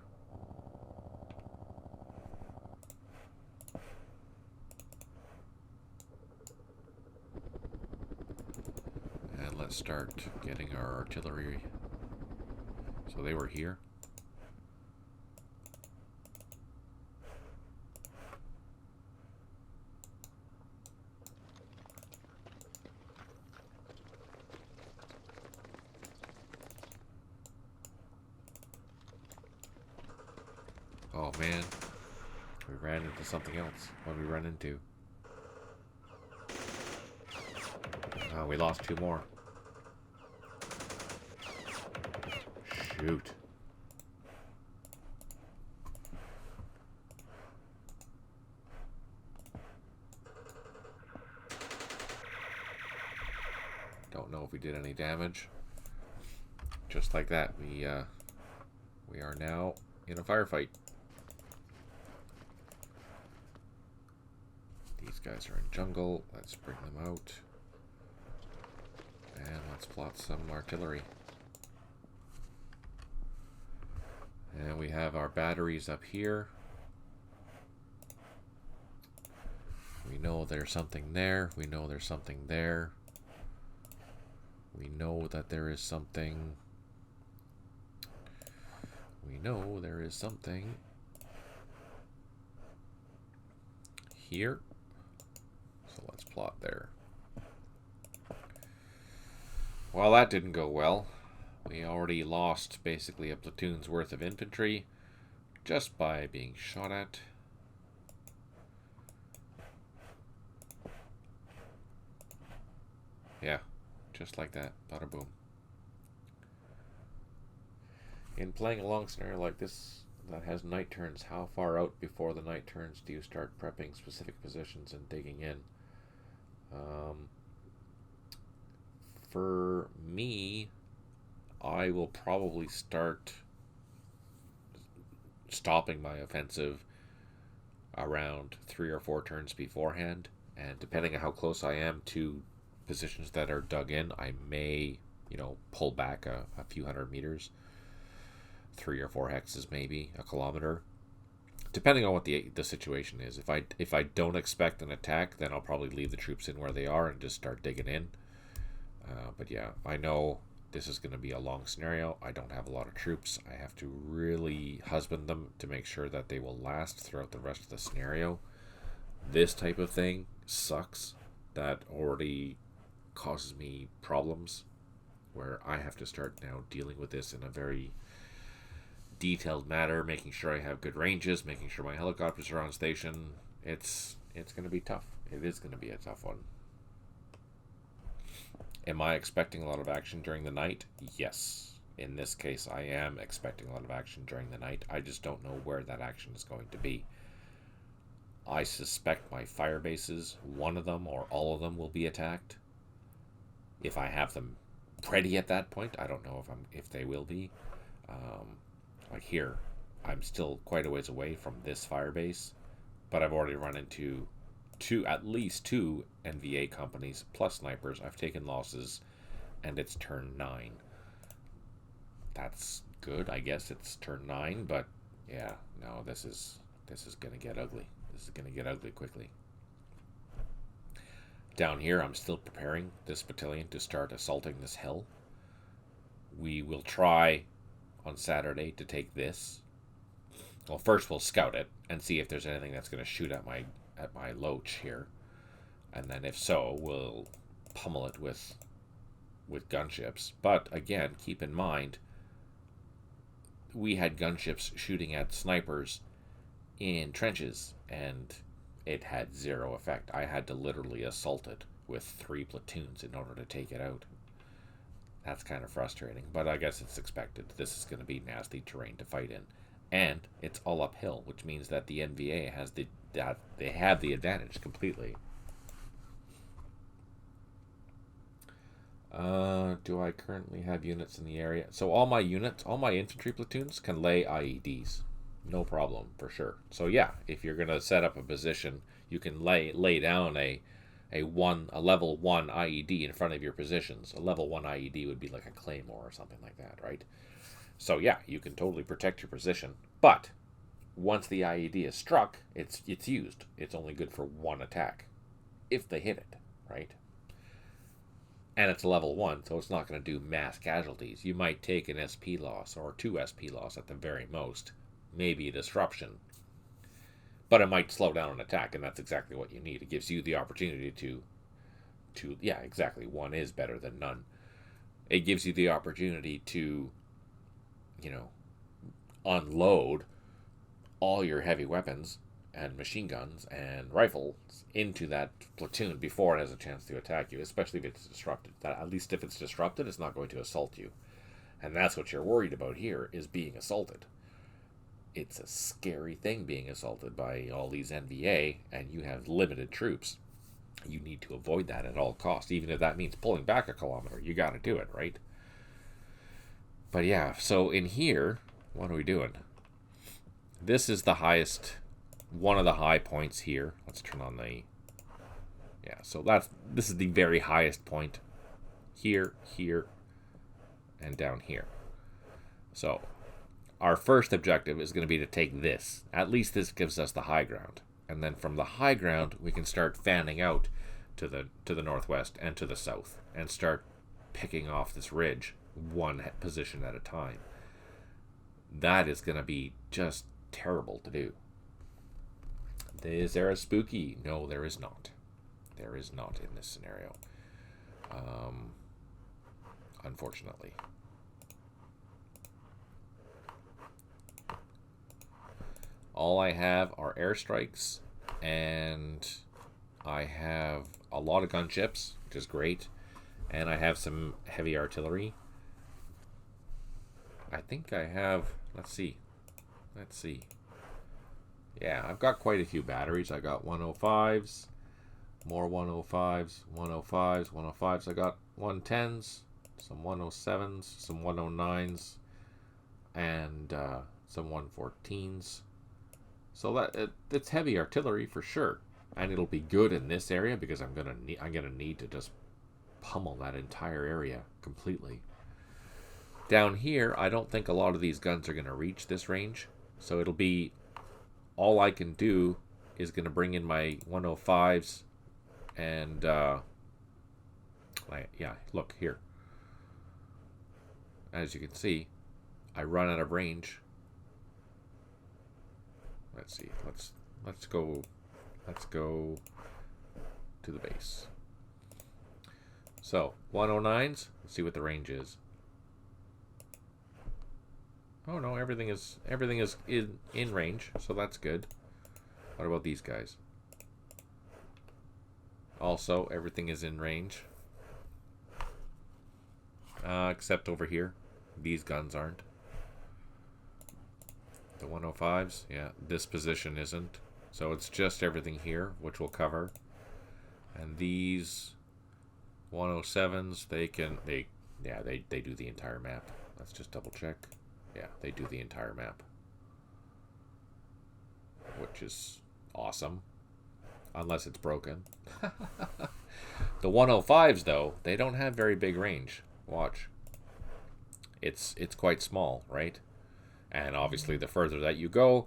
And let's start getting our artillery. So they were here. Oh man, we ran into something else. What did we run into? Oh, we lost 2 more. Shoot. Don't know if we did any damage. Just like that, we are now in a firefight. These guys are in jungle. Let's bring them out. And let's plot some artillery. And we have our batteries up here. We know there's something there. We know there's something there. We know that there is something. We know there is something here. So let's plot there. Well, that didn't go well. We already lost basically a platoon's worth of infantry just by being shot at. Yeah, just like that. Bada boom. In playing a long scenario like this that has night turns, how far out before the night turns do you start prepping specific positions and digging in? For me, I will probably start stopping my offensive around 3 or 4 turns beforehand, and depending on how close I am to positions that are dug in, I may, pull back a few hundred meters, 3 or 4 hexes, maybe a kilometer, depending on what the situation is. If I don't expect an attack, then I'll probably leave the troops in where they are and just start digging in. But yeah, I know this is going to be a long scenario. I don't have a lot of troops. I have to really husband them to make sure that they will last throughout the rest of the scenario. This type of thing sucks. That already causes me problems where I have to start now dealing with this in a very detailed manner, making sure I have good ranges, making sure my helicopters are on station. It's going to be tough. It is going to be a tough one. Am I expecting a lot of action during the night? Yes. In this case, I am expecting a lot of action during the night. I just don't know where that action is going to be. I suspect my fire bases, one of them or all of them, will be attacked. If I have them ready at that point, I don't know if they will be. Like here, I'm still quite a ways away from this fire base, but I've already run into at least two NVA companies plus snipers. I've taken losses, and it's turn 9. That's good, I guess. It's turn 9, but yeah, no, this is gonna get ugly. This is gonna get ugly quickly. Down here, I'm still preparing this battalion to start assaulting this hill. We will try on Saturday to take this. Well, first we'll scout it and see if there's anything that's going to shoot at my loach here, and then if so, we'll pummel it with gunships. But again, keep in mind, we had gunships shooting at snipers in trenches, and it had zero effect. I had to literally assault it with 3 platoons in order to take it out. That's kind of frustrating, but I guess it's expected. This is going to be nasty terrain to fight in, and it's all uphill, which means that the NVA has they have the advantage completely. Do I currently have units in the area? So all my infantry platoons can lay IEDs, no problem, for sure. So yeah, if you're going to set up a position, you can lay down a level 1 IED in front of your positions. A level 1 IED would be like a claymore or something like that, right? So yeah, you can totally protect your position. But once the IED is struck, it's used. It's only good for 1 attack, if they hit it, right? And it's level 1, so it's not going to do mass casualties. You might take an SP loss or 2 SP loss at the very most, maybe a disruption. But it might slow down an attack, and that's exactly what you need. It gives you the opportunity to yeah, exactly. 1 is better than none. It gives you the opportunity to, unload all your heavy weapons and machine guns and rifles into that platoon before it has a chance to attack you, especially if it's disrupted. At least if it's disrupted, it's not going to assault you. And that's what you're worried about here, is being assaulted. It's a scary thing being assaulted by all these NVA, and you have limited troops. You need to avoid that at all costs, even if that means pulling back a kilometer. You got to do it, right? But yeah, so in here, what are we doing? This is the highest, one of the high points here. Let's turn on the, yeah, so this is the very highest point. Here, and down here. So our first objective is going to be to take this. At least this gives us the high ground. And then from the high ground, we can start fanning out to the northwest and to the south and start picking off this ridge, 1 position at a time. That is going to be just terrible to do. Is there a spooky? No, there is not. There is not in this scenario. Unfortunately. All I have are airstrikes, and I have a lot of gunships, which is great, and I have some heavy artillery. I think I have, let's see. Yeah, I've got quite a few batteries. I got 105s, more 105s, 105s, 105s. I got 110s, some 107s, some 109s, and some 114s. So that it's heavy artillery for sure, and it'll be good in this area because I'm gonna need to just pummel that entire area completely. Down here, I don't think a lot of these guns are gonna reach this range, so it'll be all I can do is gonna bring in my 105s and yeah, look here. As you can see, I run out of range. Let's see. Let's go to the base. So 109s. Let's see what the range is. Oh no, everything is in range, so that's good. What about these guys? Also, everything is in range. Except over here. These guns aren't. The 105s, yeah, this position isn't. So it's just everything here, which will cover. And these 107s, they do the entire map. Let's just double check. Yeah, they do the entire map. Which is awesome. Unless it's broken. The 105s, though, they don't have very big range. Watch. It's quite small, right? And obviously the further that you go,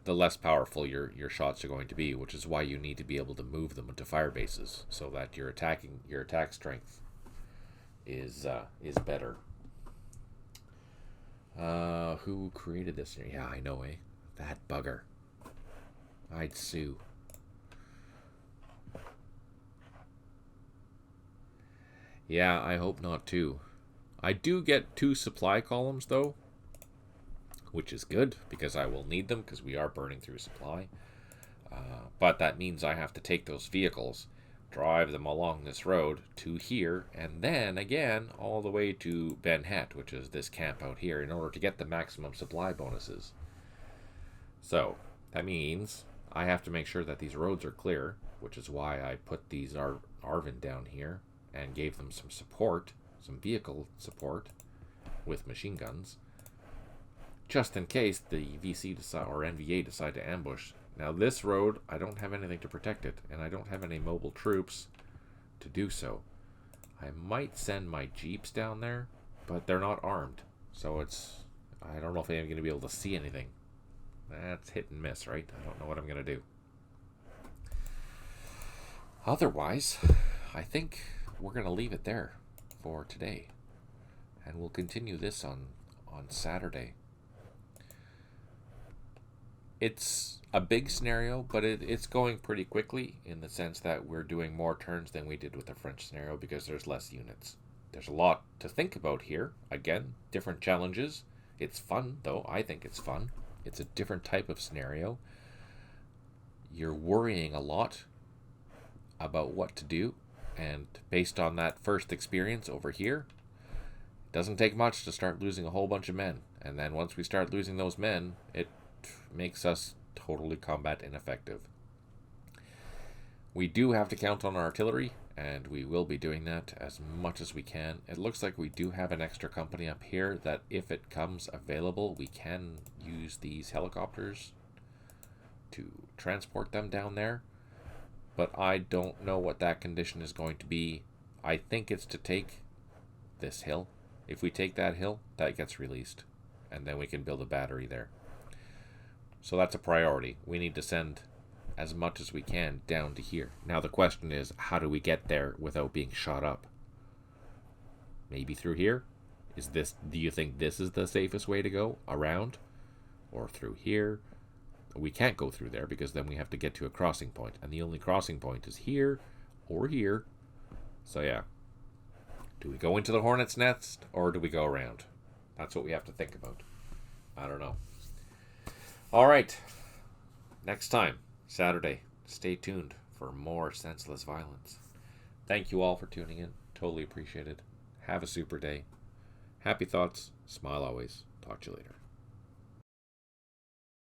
the less powerful your shots are going to be, which is why you need to be able to move them into firebases so that your attack strength is better. Who created this? Yeah, I know, eh? That bugger. I'd sue. Yeah, I hope not too. I do get 2 supply columns though, which is good because I will need them because we are burning through supply. But that means I have to take those vehicles, drive them along this road to here, and then again all the way to Ben Het, which is this camp out here, in order to get the maximum supply bonuses. So that means I have to make sure that these roads are clear, which is why I put these Arvin down here and gave them some support, some vehicle support with machine guns, just in case the VC or NVA decide to ambush. Now this road, I don't have anything to protect it, and I don't have any mobile troops to do so. I might send my jeeps down there, but they're not armed, so I don't know if I'm going to be able to see anything. That's hit and miss, right? I don't know what I'm going to do. Otherwise, I think we're going to leave it there for today, and we'll continue this on Saturday. It's a big scenario, but it's going pretty quickly in the sense that we're doing more turns than we did with the French scenario because there's less units. There's a lot to think about here. Again, different challenges. It's fun, though. I think it's fun. It's a different type of scenario. You're worrying a lot about what to do, and based on that first experience over here, it doesn't take much to start losing a whole bunch of men. And then once we start losing those men, it makes us totally combat ineffective. We do have to count on our artillery, and we will be doing that as much as we can. It looks like we do have an extra company up here that if it comes available, we can use these helicopters to transport them down there. But I don't know what that condition is going to be. I think it's to take this hill. If we take that hill, that gets released, and then we can build a battery there. So that's a priority. We need to send as much as we can down to here. Now the question is, how do we get there without being shot up? Maybe through here? Do you think this is the safest way to go? Around? Or through here? We can't go through there because then we have to get to a crossing point. And the only crossing point is here or here. So yeah. Do we go into the hornet's nest or do we go around? That's what we have to think about. I don't know. All right. Next time, Saturday, stay tuned for more senseless violence. Thank you all for tuning in. Totally appreciate it. Have a super day. Happy thoughts. Smile always. Talk to you later.